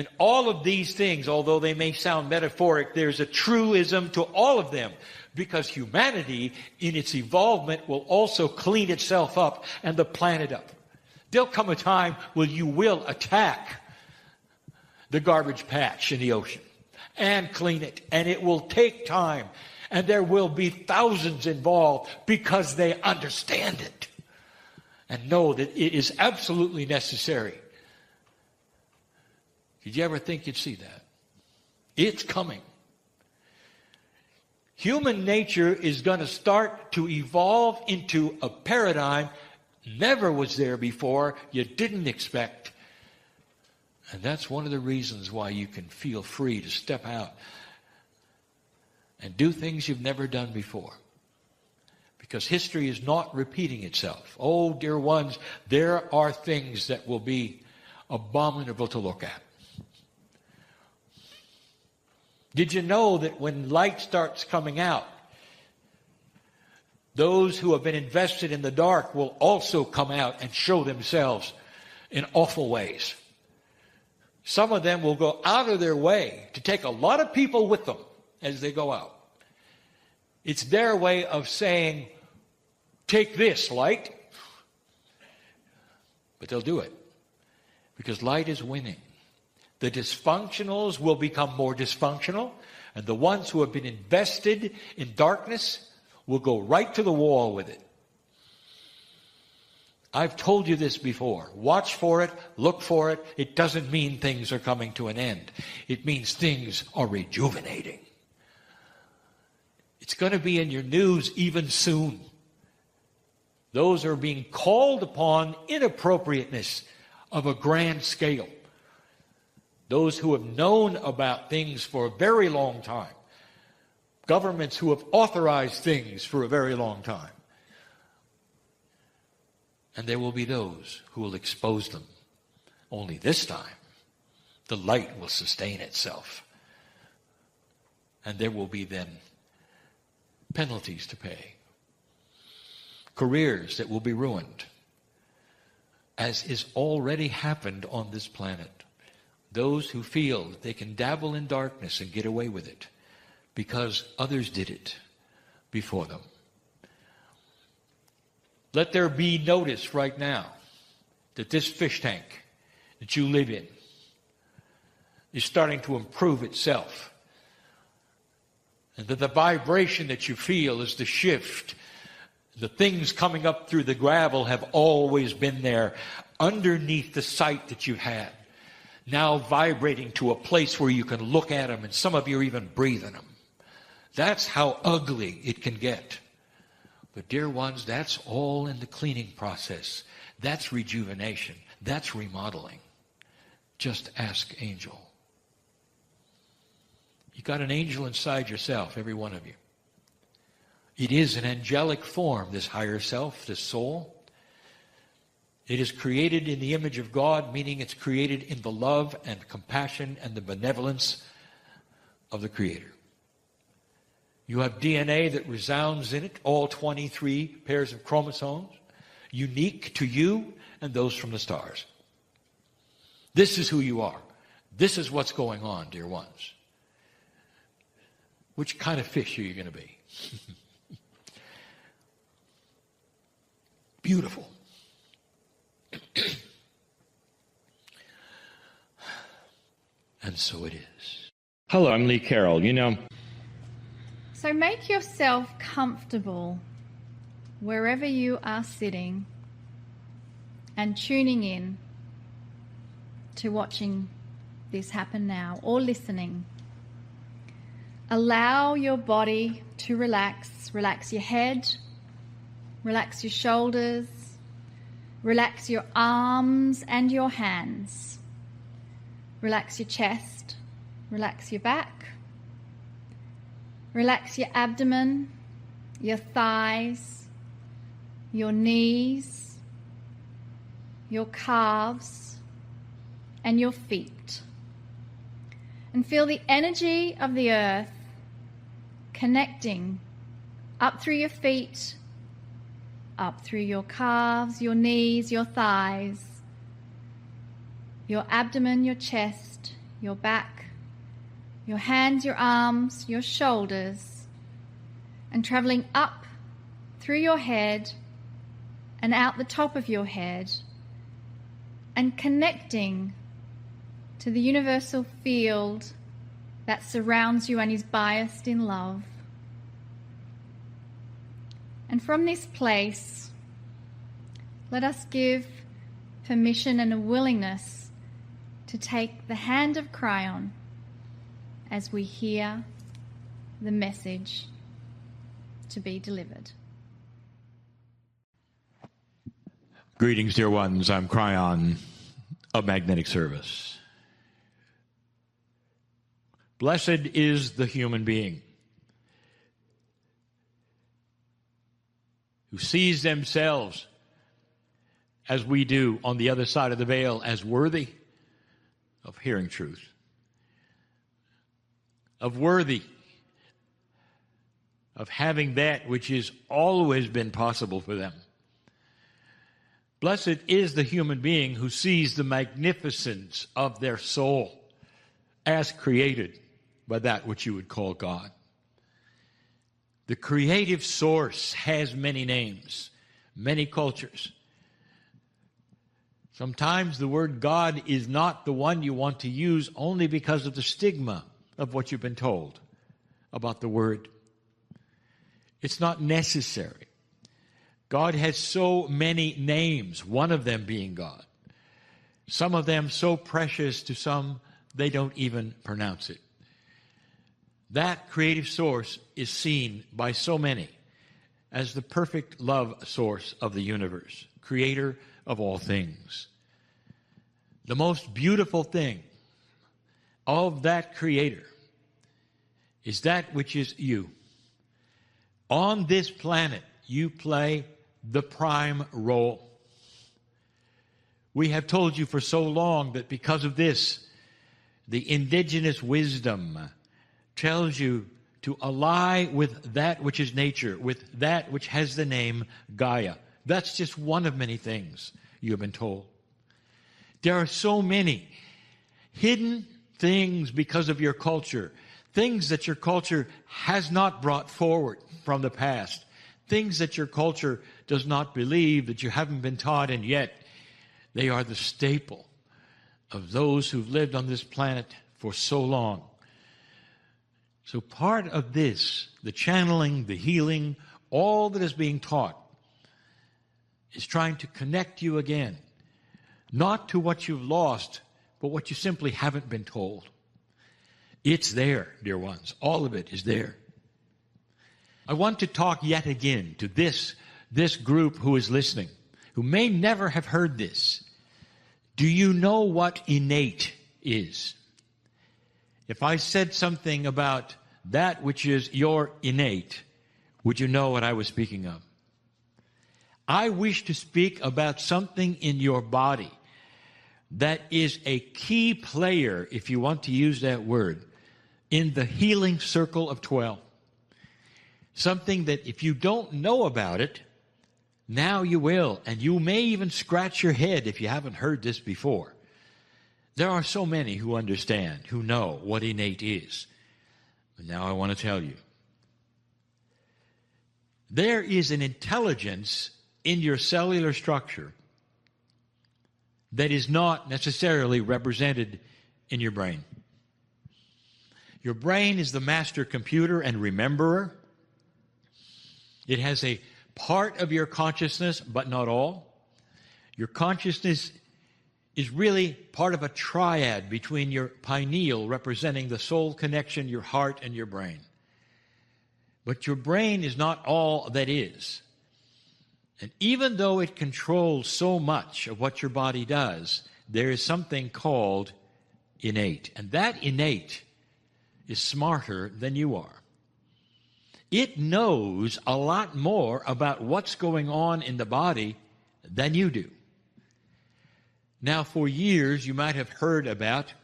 And all of these things, although they may sound metaphoric, there's a truism to all of them. Because humanity, in its evolvement, will also clean itself up and the planet up. There'll come a time when you will attack the garbage patch in the ocean and clean it. And it will take time. And there will be thousands involved because they understand it and know that it is absolutely necessary. Did you ever think you'd see that? It's coming. Human nature is going to start to evolve into a paradigm never was there before, you didn't expect. And that's one of the reasons why you can feel free to step out and do things you've never done before. Because history is not repeating itself. Oh, dear ones, there are things that will be abominable to look at. Did you know that when light starts coming out, those who have been invested in the dark will also come out and show themselves in awful ways? Some of them will go out of their way to take a lot of people with them as they go out. It's their way of saying, take this, light. But they'll do it because light is winning. The dysfunctionals will become more dysfunctional, and the ones who have been invested in darkness will go right to the wall with it. I've told you this before. Watch for it, look for it. It doesn't mean things are coming to an end. It means things are rejuvenating. It's going to be in your news even soon. Those are being called upon inappropriateness of a grand scale. Those who have known about things for a very long time. Governments who have authorized things for a very long time. And there will be those who will expose them. Only this time, the light will sustain itself. And there will be then penalties to pay. Careers that will be ruined. As is already happened on this planet. Those who feel that they can dabble in darkness and get away with it because others did it before them. Let there be notice right now that this fish tank that you live in is starting to improve itself. And that the vibration that you feel is the shift. The things coming up through the gravel have always been there underneath the sight that you've had. Now vibrating to a place where you can look at them, and some of you are even breathing them. That's how ugly it can get. But dear ones, that's all in the cleaning process. That's rejuvenation. That's remodeling. Just ask Angel. You got an angel inside yourself, every one of you. It is an angelic form, this higher self, this soul. It is created in the image of God, meaning it's created in the love and compassion and the benevolence of the Creator. You have DNA that resounds in it, all 23 pairs of chromosomes, unique to you and those from the stars. This is who you are. This is what's going on, dear ones. Which kind of fish are you going to be? Beautiful. And so it is. Hello, I'm Lee Carroll. So make yourself comfortable wherever you are sitting and tuning in to watching this happen now or listening. Allow your body to relax. Relax your head, relax your shoulders, relax your arms and your hands. Relax your chest, relax your back. Relax your abdomen, your thighs, your knees, your calves, and your feet. And feel the energy of the earth connecting up through your feet, up through your calves, your knees, your thighs, your abdomen, your chest, your back, your hands, your arms, your shoulders, and traveling up through your head and out the top of your head, and connecting to the universal field that surrounds you and is biased in love. And from this place, let us give permission and a willingness to take the hand of Kryon as we hear the message to be delivered. Greetings, dear ones. I'm Kryon of Magnetic Service. Blessed is the human being who sees themselves as we do on the other side of the veil as worthy of hearing truth, of worthy of having that which has always been possible for them. Blessed is the human being who sees the magnificence of their soul as created by that which you would call God. The creative source has many names, many cultures. Sometimes the word God is not the one you want to use only because of the stigma of what you've been told about the word. It's not necessary. God has so many names, one of them being God. Some of them so precious to some, they don't even pronounce it. That creative source is seen by so many as the perfect love source of the universe, creator of all things. The most beautiful thing of that creator is that which is you. On this planet, you play the prime role. We have told you for so long that because of this, the indigenous wisdom tells you to ally with that which is nature, with that which has the name Gaia. That's just one of many things you have been told. There are so many hidden things because of your culture, things that your culture has not brought forward from the past, things that your culture does not believe, that you haven't been taught, and yet they are the staple of those who've lived on this planet for so long. So part of this, the channeling, the healing, all that is being taught is trying to connect you again, not to what you've lost, but what you simply haven't been told. It's there, dear ones. All of it is there. I want to talk yet again to this group who is listening, who may never have heard this. Do you know what innate is? If I said something about that which is your innate, would you know what I was speaking of? I wish to speak about something in your body that is a key player, if you want to use that word, in the healing circle of 12. Something that if you don't know about it, now you will, and you may even scratch your head if you haven't heard this before. There are so many who understand, who know what innate is. But now I want to tell you. There is an intelligence in your cellular structure that is not necessarily represented in your brain. Your brain is the master computer and rememberer. It has a part of your consciousness, but not all. Your consciousness is really part of a triad between your pineal, representing the soul connection, your heart, and your brain. But your brain is not all that is. And even though it controls so much of what your body does, there is something called innate. And that innate is smarter than you are. It knows a lot more about what's going on in the body than you do. Now, for years, you might have heard about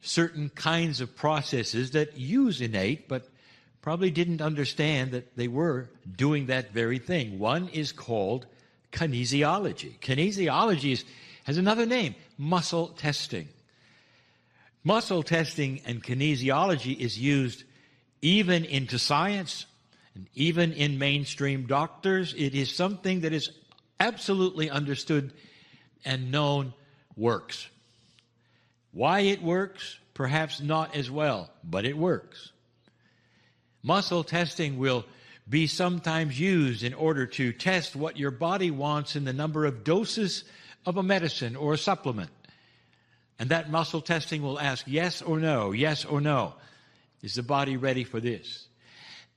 certain kinds of processes that use innate, but probably didn't understand that they were doing that very thing. One is called kinesiology. Kinesiology has another name, muscle testing. Muscle testing and kinesiology is used even into science and even in mainstream doctors. It is something that is absolutely understood and known works. Why it works, perhaps not as well, but it works. Muscle testing will be sometimes used in order to test what your body wants in the number of doses of a medicine or a supplement. And that muscle testing will ask yes or no, yes or no. Is the body ready for this?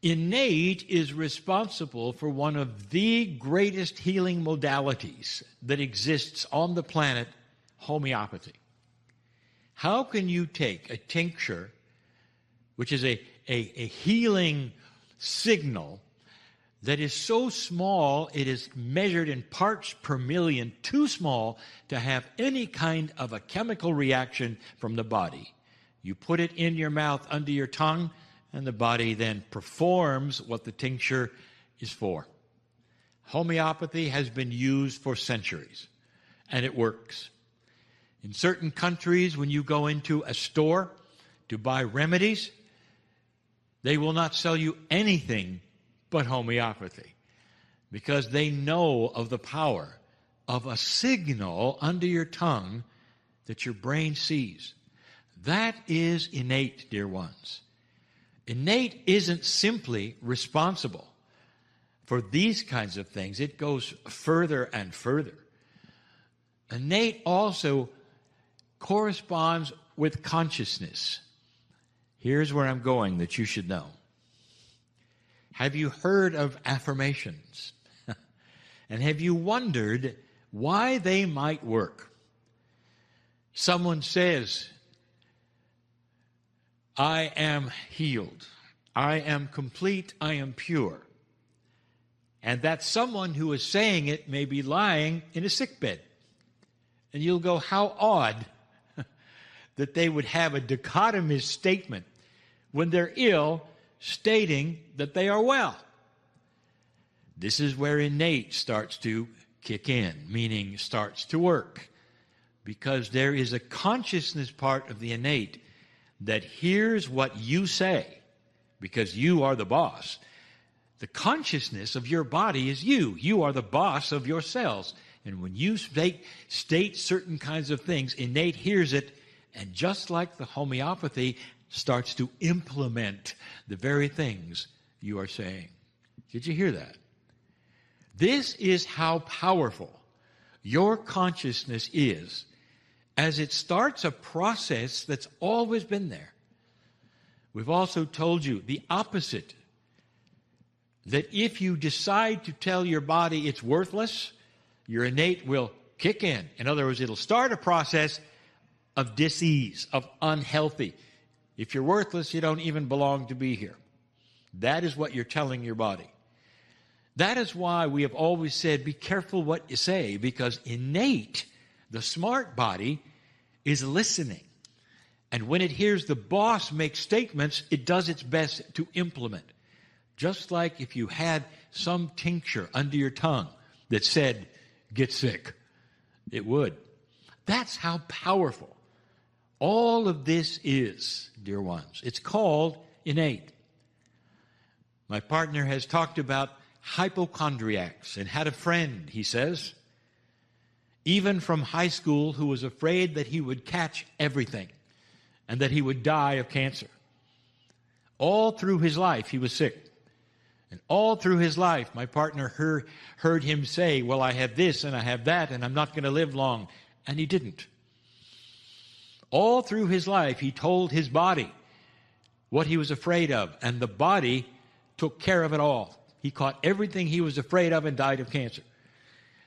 Innate is responsible for one of the greatest healing modalities that exists on the planet, homeopathy. How can you take a tincture, which is a healing signal that is so small it is measured in parts per million, too small to have any kind of a chemical reaction from the body? You put it in your mouth under your tongue, and the body then performs what the tincture is for. Homeopathy has been used for centuries, and it works. In certain countries, when you go into a store to buy remedies, they will not sell you anything but homeopathy, because they know of the power of a signal under your tongue that your brain sees. That is innate, dear ones. Innate isn't simply responsible for these kinds of things. It goes further and further. Innate also corresponds with consciousness. Here's where I'm going that you should know. Have you heard of affirmations? And have you wondered why they might work? Someone says, I am healed. I am complete. I am pure. And that someone who is saying it may be lying in a sickbed. And you'll go, how odd that they would have a dichotomous statement when they're ill, stating that they are well. This is where innate starts to kick in, meaning starts to work, because there is a consciousness part of the innate that hears what you say, because you are the boss. The consciousness of your body is you. You are the boss of your cells. And when you state certain kinds of things, innate hears it, and just like the homeopathy, starts to implement the very things you are saying. Did you hear that? This is how powerful your consciousness is as it starts a process that's always been there. We've also told you the opposite, that if you decide to tell your body it's worthless, your innate will kick in. In other words, it'll start a process of dis-ease, of unhealthy. If you're worthless, you don't even belong to be here. That is what you're telling your body. That is why we have always said, be careful what you say, because innate, the smart body, is listening. And when it hears the boss make statements, it does its best to implement. Just like if you had some tincture under your tongue that said, get sick, it would. That's how powerful all of this is, dear ones. It's called innate. My partner has talked about hypochondriacs and had a friend, he says, even from high school, who was afraid that he would catch everything and that he would die of cancer. All through his life, he was sick. And all through his life, my partner heard him say, well, I have this and I have that and I'm not going to live long. And he didn't. All through his life, he told his body what he was afraid of, and the body took care of it all. He caught everything he was afraid of and died of cancer.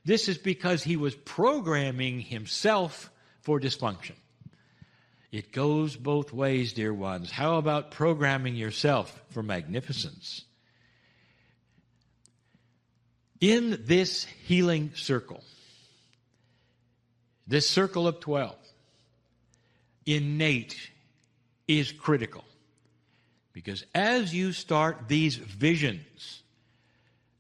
This is because he was programming himself for dysfunction. It goes both ways, dear ones. How about programming yourself for magnificence? In this healing circle, this circle of 12, innate is critical. Because as you start these visions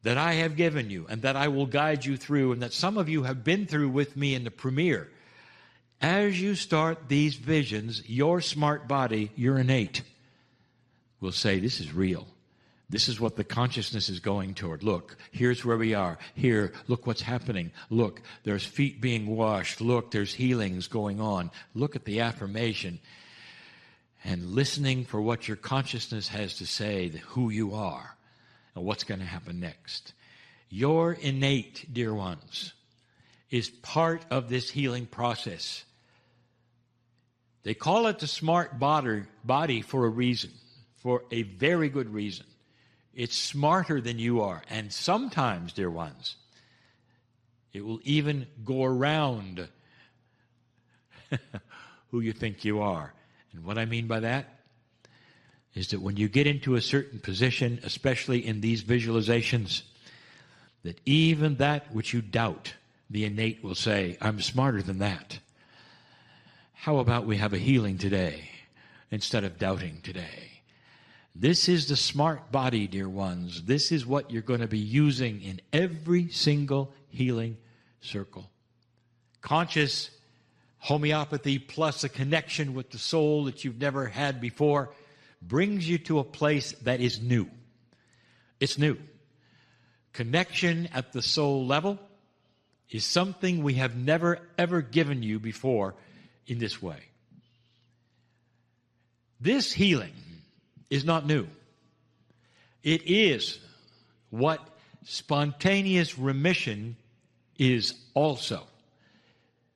that I have given you and that I will guide you through and that some of you have been through with me in the premiere, As you start these visions, your smart body, your innate, will say, this is real. This is what the consciousness is going toward. Look, here's where we are. Here, look what's happening. Look, there's feet being washed. Look, there's healings going on. Look at the affirmation. And listening for what your consciousness has to say, who you are, and what's going to happen next. Your innate, dear ones, is part of this healing process. They call it the smart body for a reason, for a very good reason. It's smarter than you are. And sometimes, dear ones, it will even go around who you think you are. And what I mean by that is that when you get into a certain position, especially in these visualizations, that even that which you doubt, the innate will say, I'm smarter than that. How about we have a healing today instead of doubting today? This is the smart body, dear ones. This is what you're going to be using in every single healing circle. Conscious homeopathy plus a connection with the soul that you've never had before brings you to a place that is new. It's new. Connection at the soul level is something we have never, ever given you before in this way. This healing is not new. It is what spontaneous remission is also.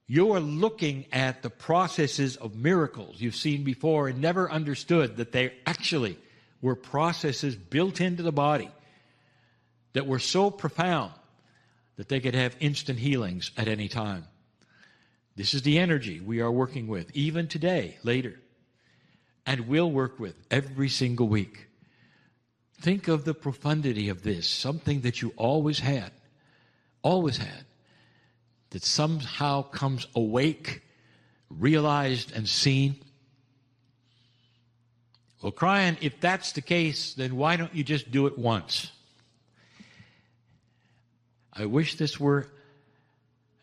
You are looking at the processes of miracles you've seen before and never understood that they actually were processes built into the body that were so profound that they could have instant healings at any time. This is the energy we are working with, even today, later, and will work with every single week. Think of the profundity of this, something that you always had, that somehow comes awake, realized, and seen. Well, Kryon, if that's the case, then why don't you just do it once? I wish this were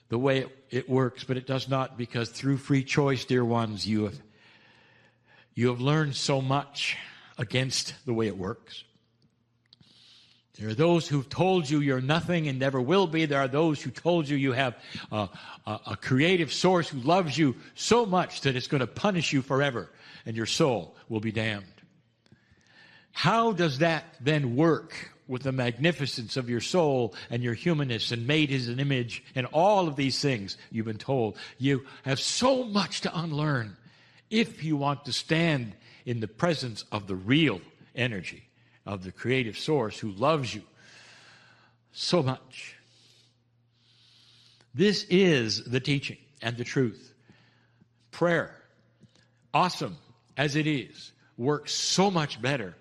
the way it works, but it does not, because through free choice, dear ones, you have learned so much against the way it works. There are those who've told you you're nothing and never will be. There are those who told you you have a creative source who loves you so much that it's going to punish you forever and your soul will be damned. How does that then work with the magnificence of your soul and your humanness and made as an image and all of these things you've been told? You have so much to unlearn if you want to stand in the presence of the real energy of the creative source who loves you so much. This is the teaching and the truth. Prayer, awesome as it is, works so much better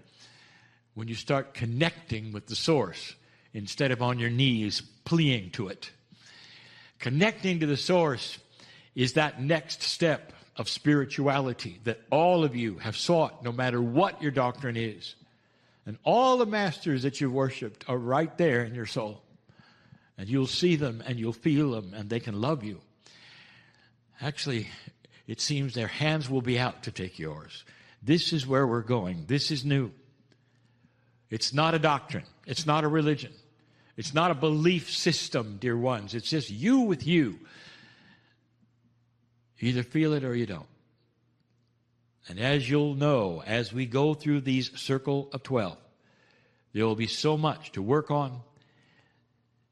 when you start connecting with the source instead of on your knees pleading to it. Connecting to the source is that next step of spirituality that all of you have sought, no matter what your doctrine is. And all the masters that you've worshipped are right there in your soul. And you'll see them and you'll feel them and they can love you. Actually, it seems their hands will be out to take yours. This is where we're going. This is new. It's not a doctrine. It's not a religion. It's not a belief system, dear ones. It's just you with you. You either feel it or you don't. And as you'll know, as we go through these circle of 12, there will be so much to work on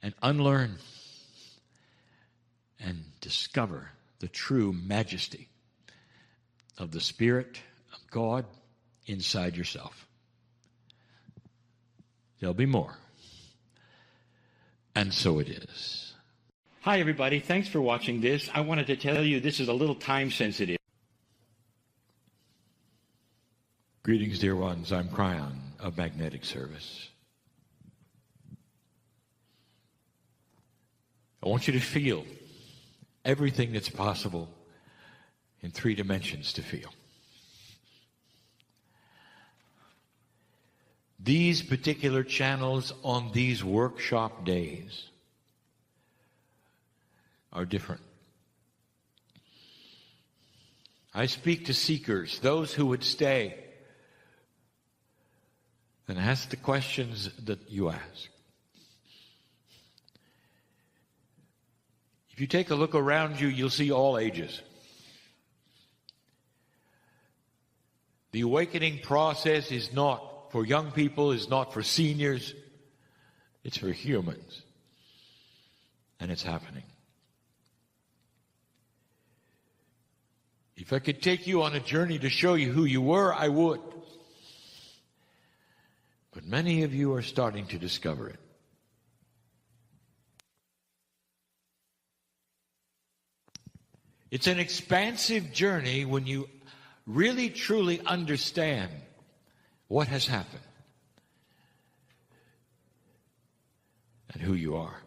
and unlearn and discover the true majesty of the Spirit of God inside yourself. There'll be more. And so it is. Hi, everybody. Thanks for watching this. I wanted to tell you this is a little time sensitive. Greetings, dear ones. I'm Kryon of Magnetic Service. I want you to feel everything that's possible in 3 dimensions to feel. These particular channels on these workshop days are different. I speak to seekers, those who would stay and ask the questions that you ask. If you take a look around you, you'll see all ages. The awakening process is not for young people, is not for seniors. It's for humans. And it's happening. If I could take you on a journey to show you who you were, I would. But many of you are starting to discover it. It's an expansive journey when you really truly understand what has happened and who you are.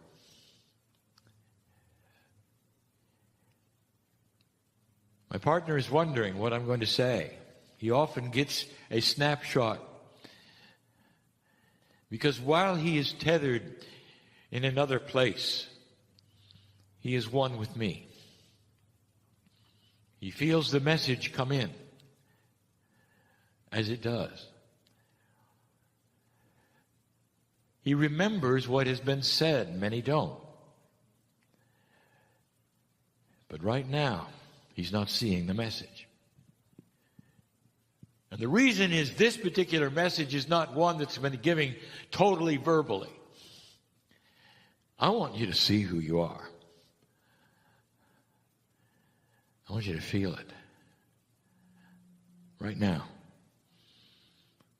My partner is wondering what I'm going to say. He often gets a snapshot because while he is tethered in another place, he is one with me. He feels the message come in, as it does. He remembers what has been said. Many don't. But right now, he's not seeing the message. And the reason is this particular message is not one that's been given totally verbally. I want you to see who you are. I want you to feel it right now.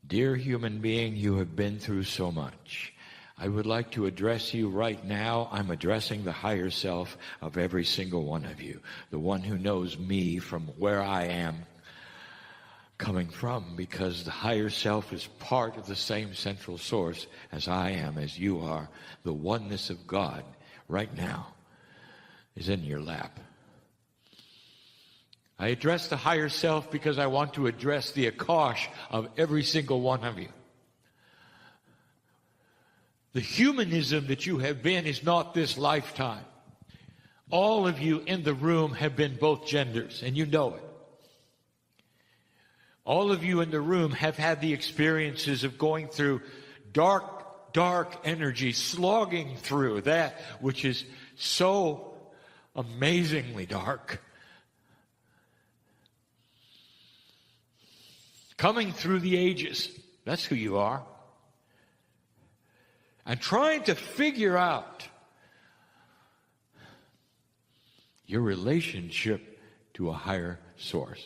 Dear human being, you have been through so much. I would like to address you right now. I'm addressing the higher self of every single one of you, the one who knows me from where I am coming from, because the higher self is part of the same central source as I am, as you are. The oneness of God right now is in your lap. I address the higher self because I want to address the Akash of every single one of you. The humanism that you have been is not this lifetime. All of you in the room have been both genders, and you know it. All of you in the room have had the experiences of going through dark energy, slogging through that which is so amazingly dark. Coming through the ages, that's who you are. And trying to figure out your relationship to a higher source.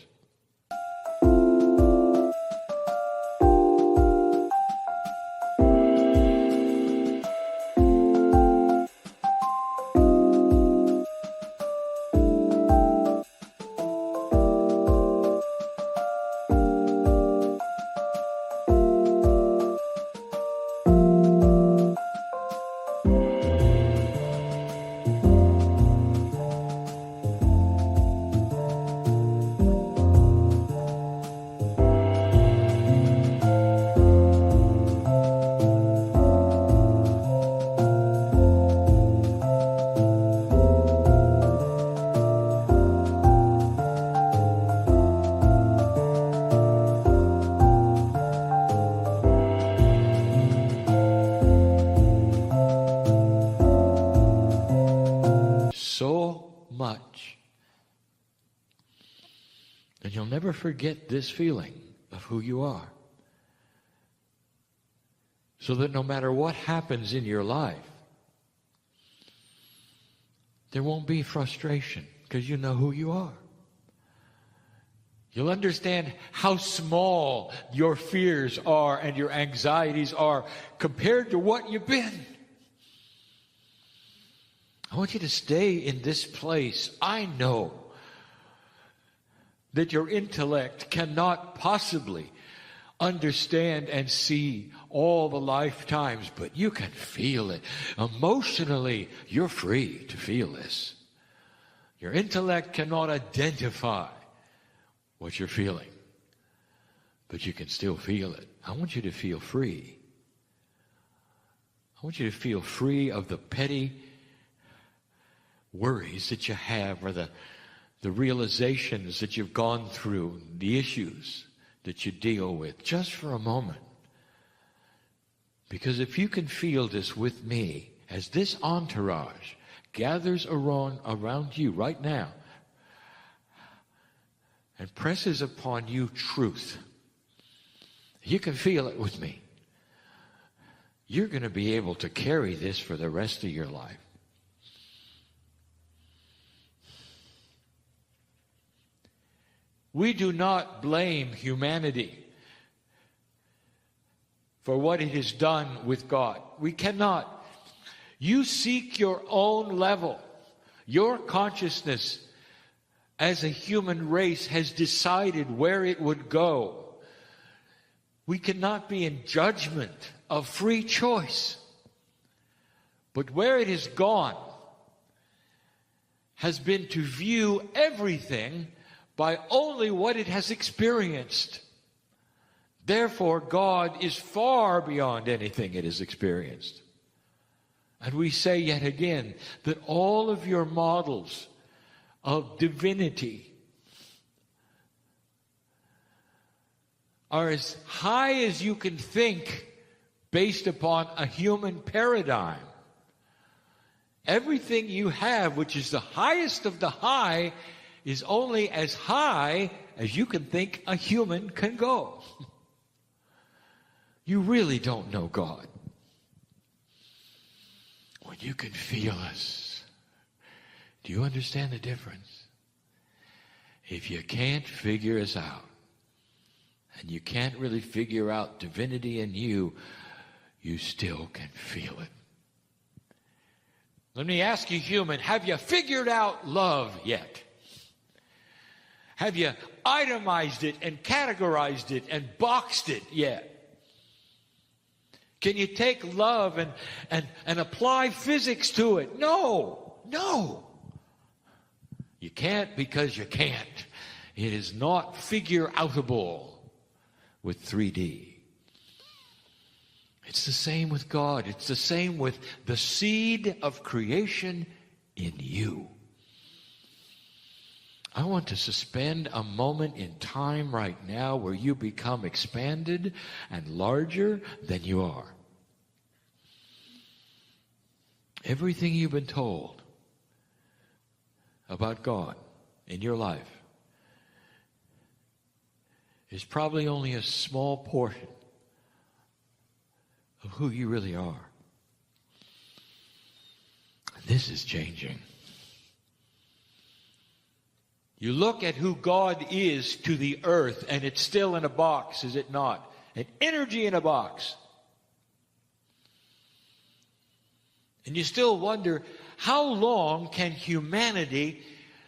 And you'll never forget this feeling of who you are. So that no matter what happens in your life, there won't be frustration because you know who you are. You'll understand how small your fears are and your anxieties are compared to what you've been. I want you to stay in this place. I know that your intellect cannot possibly understand and see all the lifetimes, but you can feel it. Emotionally, you're free to feel this. Your intellect cannot identify what you're feeling, but you can still feel it. I want you to feel free. I want you to feel free of the petty worries that you have, or the the realizations that you've gone through, the issues that you deal with, just for a moment. Because if you can feel this with me, as this entourage gathers around you right now and presses upon you truth, you can feel it with me. You're going to be able to carry this for the rest of your life. We do not blame humanity for what it has done with God. We cannot. You seek your own level. Your consciousness as a human race has decided where it would go. We cannot be in judgment of free choice. But where it has gone has been to view everything by only what it has experienced. Therefore, God is far beyond anything it has experienced. And we say yet again that all of your models of divinity are as high as you can think based upon a human paradigm. Everything you have, which is the highest of the high, is only as high as you can think a human can go. You really don't know God when you can feel us. Do you understand the difference? If you can't figure us out, and you can't really figure out divinity in you, you still can feel it. Let me ask you, human, have you figured out love yet? Have you itemized it and categorized it and boxed it yet? Can you take love and apply physics to it? No. You can't because you can't. It is not figure-outable with 3D. It's the same with God. It's the same with the seed of creation in you. I want to suspend a moment in time right now where you become expanded and larger than you are. Everything you've been told about God in your life is probably only a small portion of who you really are. This is changing. You look at who God is to the earth, and it's still in a box, is it not? An energy in a box. And you still wonder, how long can humanity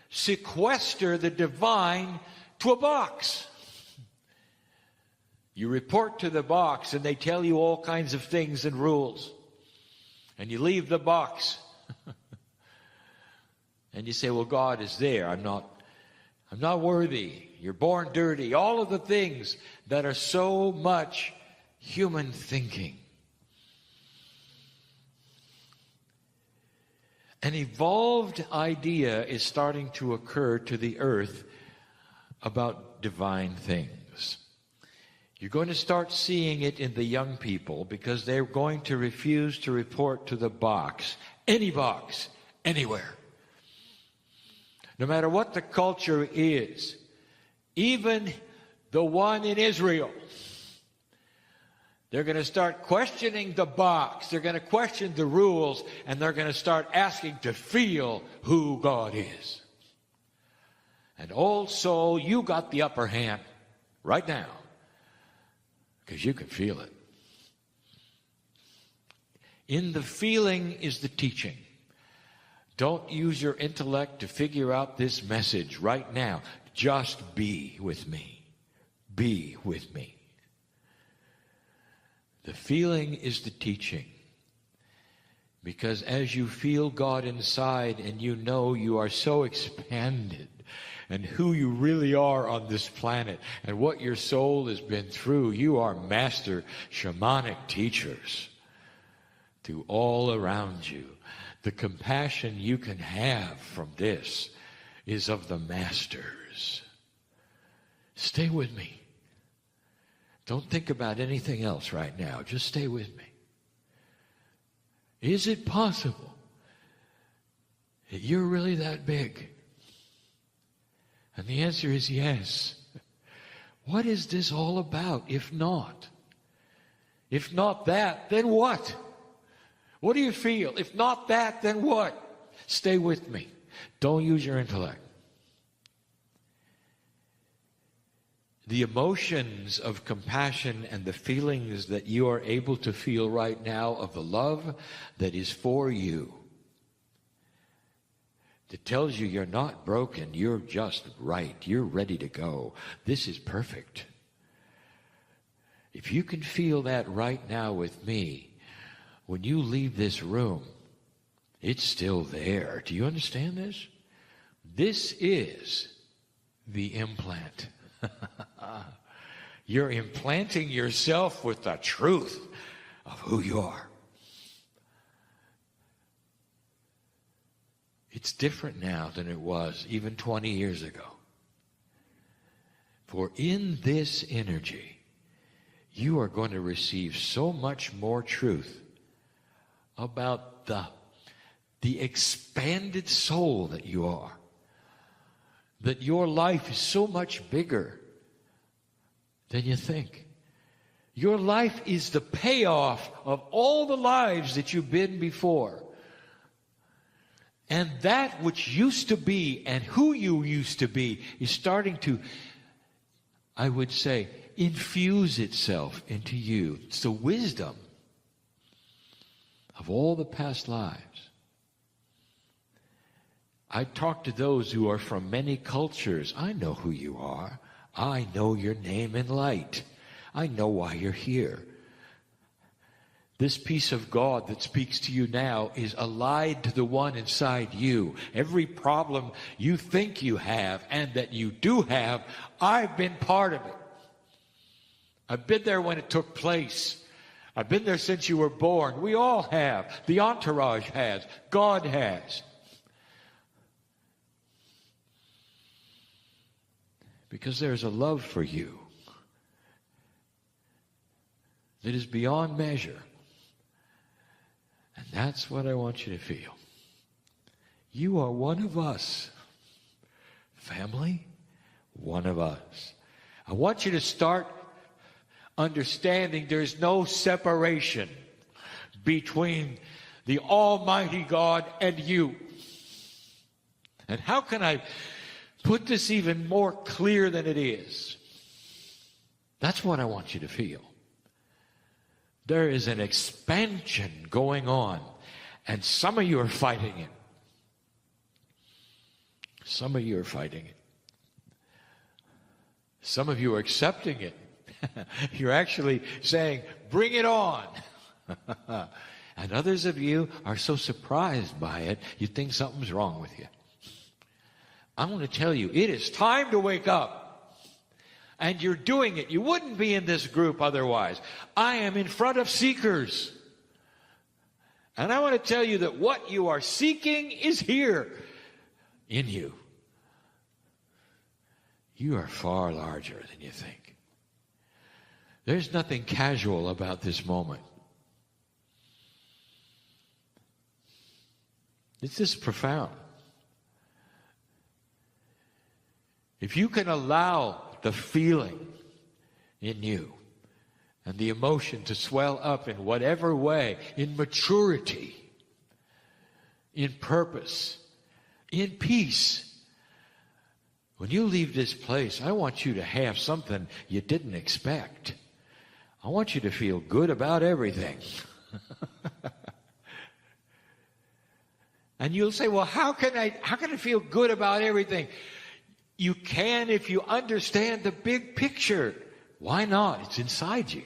sequester the divine to a box? You report to the box, and they tell you all kinds of things and rules. And you leave the box. And you say, well, God is there. I'm not worthy. You're born dirty. All of the things that are so much human thinking. An evolved idea is starting to occur to the earth about divine things. You're going to start seeing it in the young people because they're going to refuse to report to the box, anywhere. No matter what the culture is, even the one in Israel, they're going to start questioning the box. They're going to question the rules, and they're going to start asking to feel who God is. And old soul, you got the upper hand right now because you can feel it. In the feeling is the teaching. Don't use your intellect to figure out this message right now. Just be with me. Be with me. The feeling is the teaching. Because as you feel God inside and you know you are so expanded and who you really are on this planet and what your soul has been through, you are master shamanic teachers to all around you. The compassion you can have from this is of the masters. Stay with me. Don't think about anything else right now. Just stay with me. Is it possible that you're really that big? And the answer is yes. What is this all about if not? If not that, then what? What do you feel? If not that, then what? Stay with me. Don't use your intellect. The emotions of compassion and the feelings that you are able to feel right now of the love that is for you, that tells you you're not broken, you're just right, you're ready to go. This is perfect. If you can feel that right now with me, when you leave this room, it's still there. Do you understand this? This is the implant. You're implanting yourself with the truth of who you are. It's different now than it was even 20 years ago. For in this energy, you are going to receive so much more truth about the expanded soul that you are. That your life is so much bigger than you think. Your life is the payoff of all the lives that you've been before. And that which used to be and who you used to be is starting to, I would say, infuse itself into you. It's the wisdom of all the past lives. I talk to those who are from many cultures. I know who you are. I know your name in light. I know why you're here. This peace of God that speaks to you now is allied to the one inside you. Every problem you think you have and that you do have, I've been part of it. I've been there when it took place. I've been there since you were born. We all have. The entourage has. God has. Because there's a love for you that is beyond measure. And that's what I want you to feel. You are one of us. Family, one of us. I want you to start understanding there's no separation between the Almighty God and you. And how can I put this even more clear than it is? That's what I want you to feel. There is an expansion going on, and some of you are fighting it. Some of you are fighting it. Some of you are accepting it. You're actually saying, bring it on. And others of you are so surprised by it, you think something's wrong with you. I'm going to tell you, it is time to wake up. And you're doing it. You wouldn't be in this group otherwise. I am in front of seekers. And I want to tell you that what you are seeking is here in you. You are far larger than you think. There's nothing casual about this moment. It's just profound. If you can allow the feeling in you and the emotion to swell up in whatever way, in maturity, in purpose, in peace, when you leave this place, I want you to have something you didn't expect. I want you to feel good about everything. And you'll say, well, how can I feel good about everything? You can if you understand the big picture. Why not? It's inside you.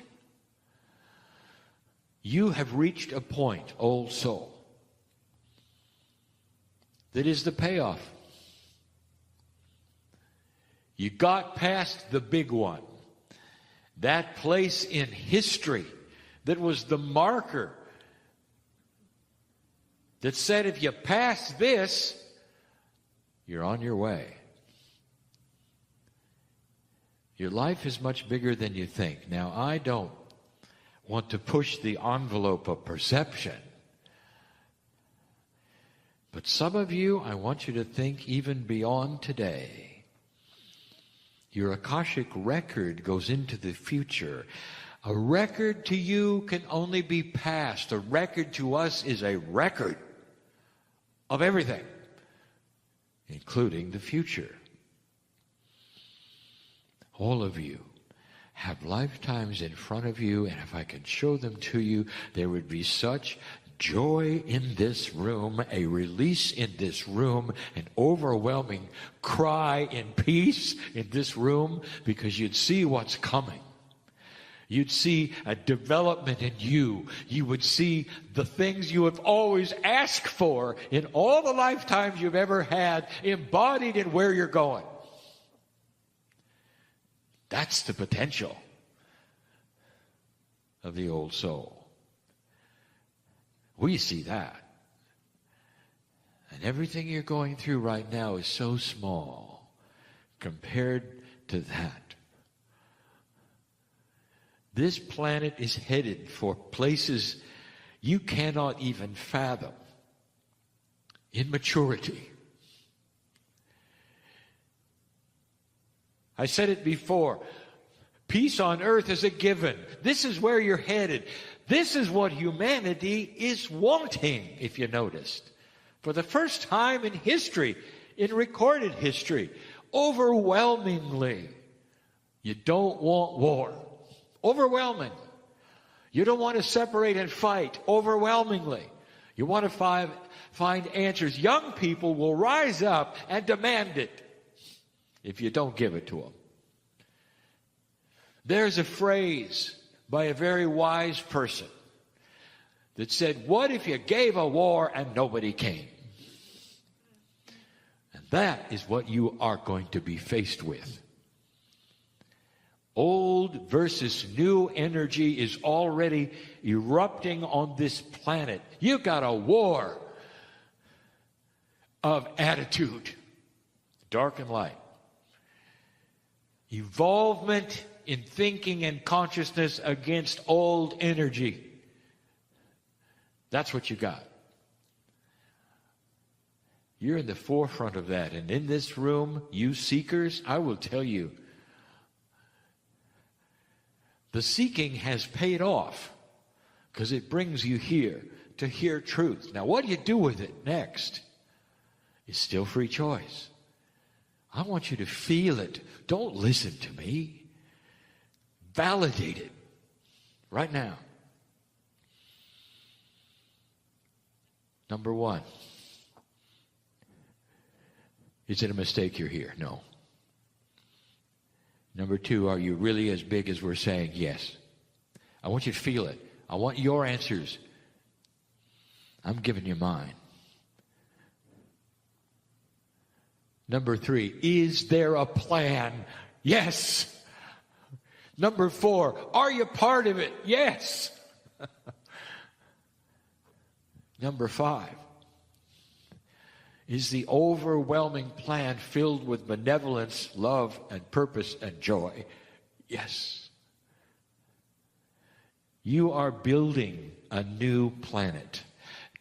You have reached a point, old soul, that is the payoff. You got past the big one. That place in history that was the marker that said if you pass this, You're on your way. Your life is much bigger than you think. Now, I don't want to push the envelope of perception. But some of you, I want you to think even beyond today. Your Akashic record goes into the future. A record to you can only be past. A record to us is a record of everything, including the future. All of you have lifetimes in front of you, and if I could show them to you, there would be such joy in this room, a release in this room, an overwhelming cry in peace in this room, because you'd see what's coming. You'd see a development in you. You would see the things you have always asked for in all the lifetimes you've ever had embodied in where you're going. That's the potential of the old soul. We see that. And everything you're going through right now is so small compared to that. This planet is headed for places you cannot even fathom in maturity. I said it before. Peace on earth is a given. This is where you're headed. This is what humanity is wanting, if you noticed. For the first time in history, in recorded history, overwhelmingly, you don't want war. Overwhelming. You don't want to separate and fight. Overwhelmingly. You want to find answers. Young people will rise up and demand it if you don't give it to them. There's a phrase by a very wise person that said, what if you gave a war and nobody came? And that is what you are going to be faced with. Old versus new energy is already erupting on this planet. You've got a war of attitude, dark and light. Evolvement in thinking and consciousness against old energy. That's what you got. You're in the forefront of that. And in this room, you seekers, I will tell you, the seeking has paid off because it brings you here to hear truth. Now, what do you do with it next? It's still free choice. I want you to feel it. Don't listen to me. Validate it right now. Number one, is it a mistake you're here? No. Number two, are you really as big as we're saying? Yes. I want you to feel it. I want your answers. I'm giving you mine. Number three, is there a plan? Yes. Number four, are you part of it? Yes. Number five, is the overwhelming plan filled with benevolence, love, and purpose and joy? Yes. You are building a new planet.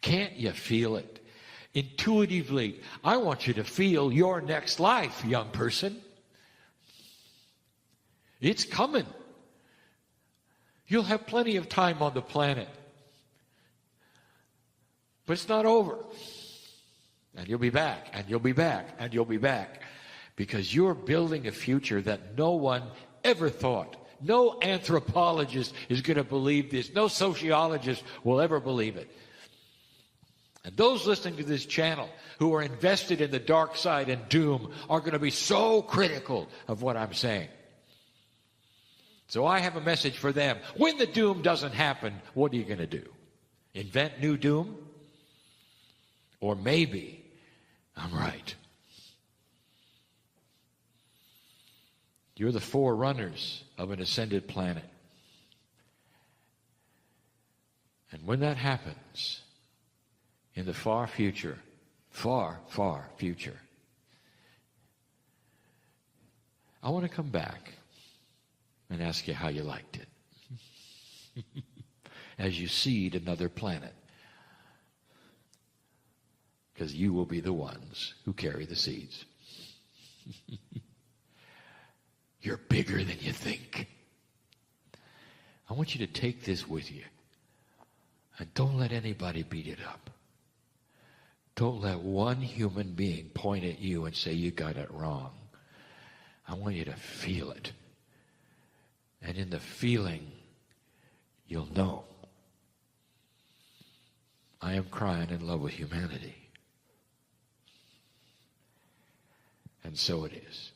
Can't you feel it? Intuitively, I want you to feel your next life, young person. It's coming. You'll have plenty of time on the planet. But it's not over. And you'll be back, and you'll be back, and you'll be back. Because you're building a future that no one ever thought. No anthropologist is going to believe this. No sociologist will ever believe it. And those listening to this channel who are invested in the dark side and doom are going to be so critical of what I'm saying. So I have a message for them. When the doom doesn't happen, what are you going to do? Invent new doom? Or maybe I'm right. You're the forerunners of an ascended planet. And when that happens, in the far future, I want to come back and ask you how you liked it. As you seed another planet. Because you will be the ones who carry the seeds. You're bigger than you think. I want you to take this with you. And don't let anybody beat it up. Don't let one human being point at you and say you got it wrong. I want you to feel it. And in the feeling, you'll know. I am Kryon in love with humanity. And so it is.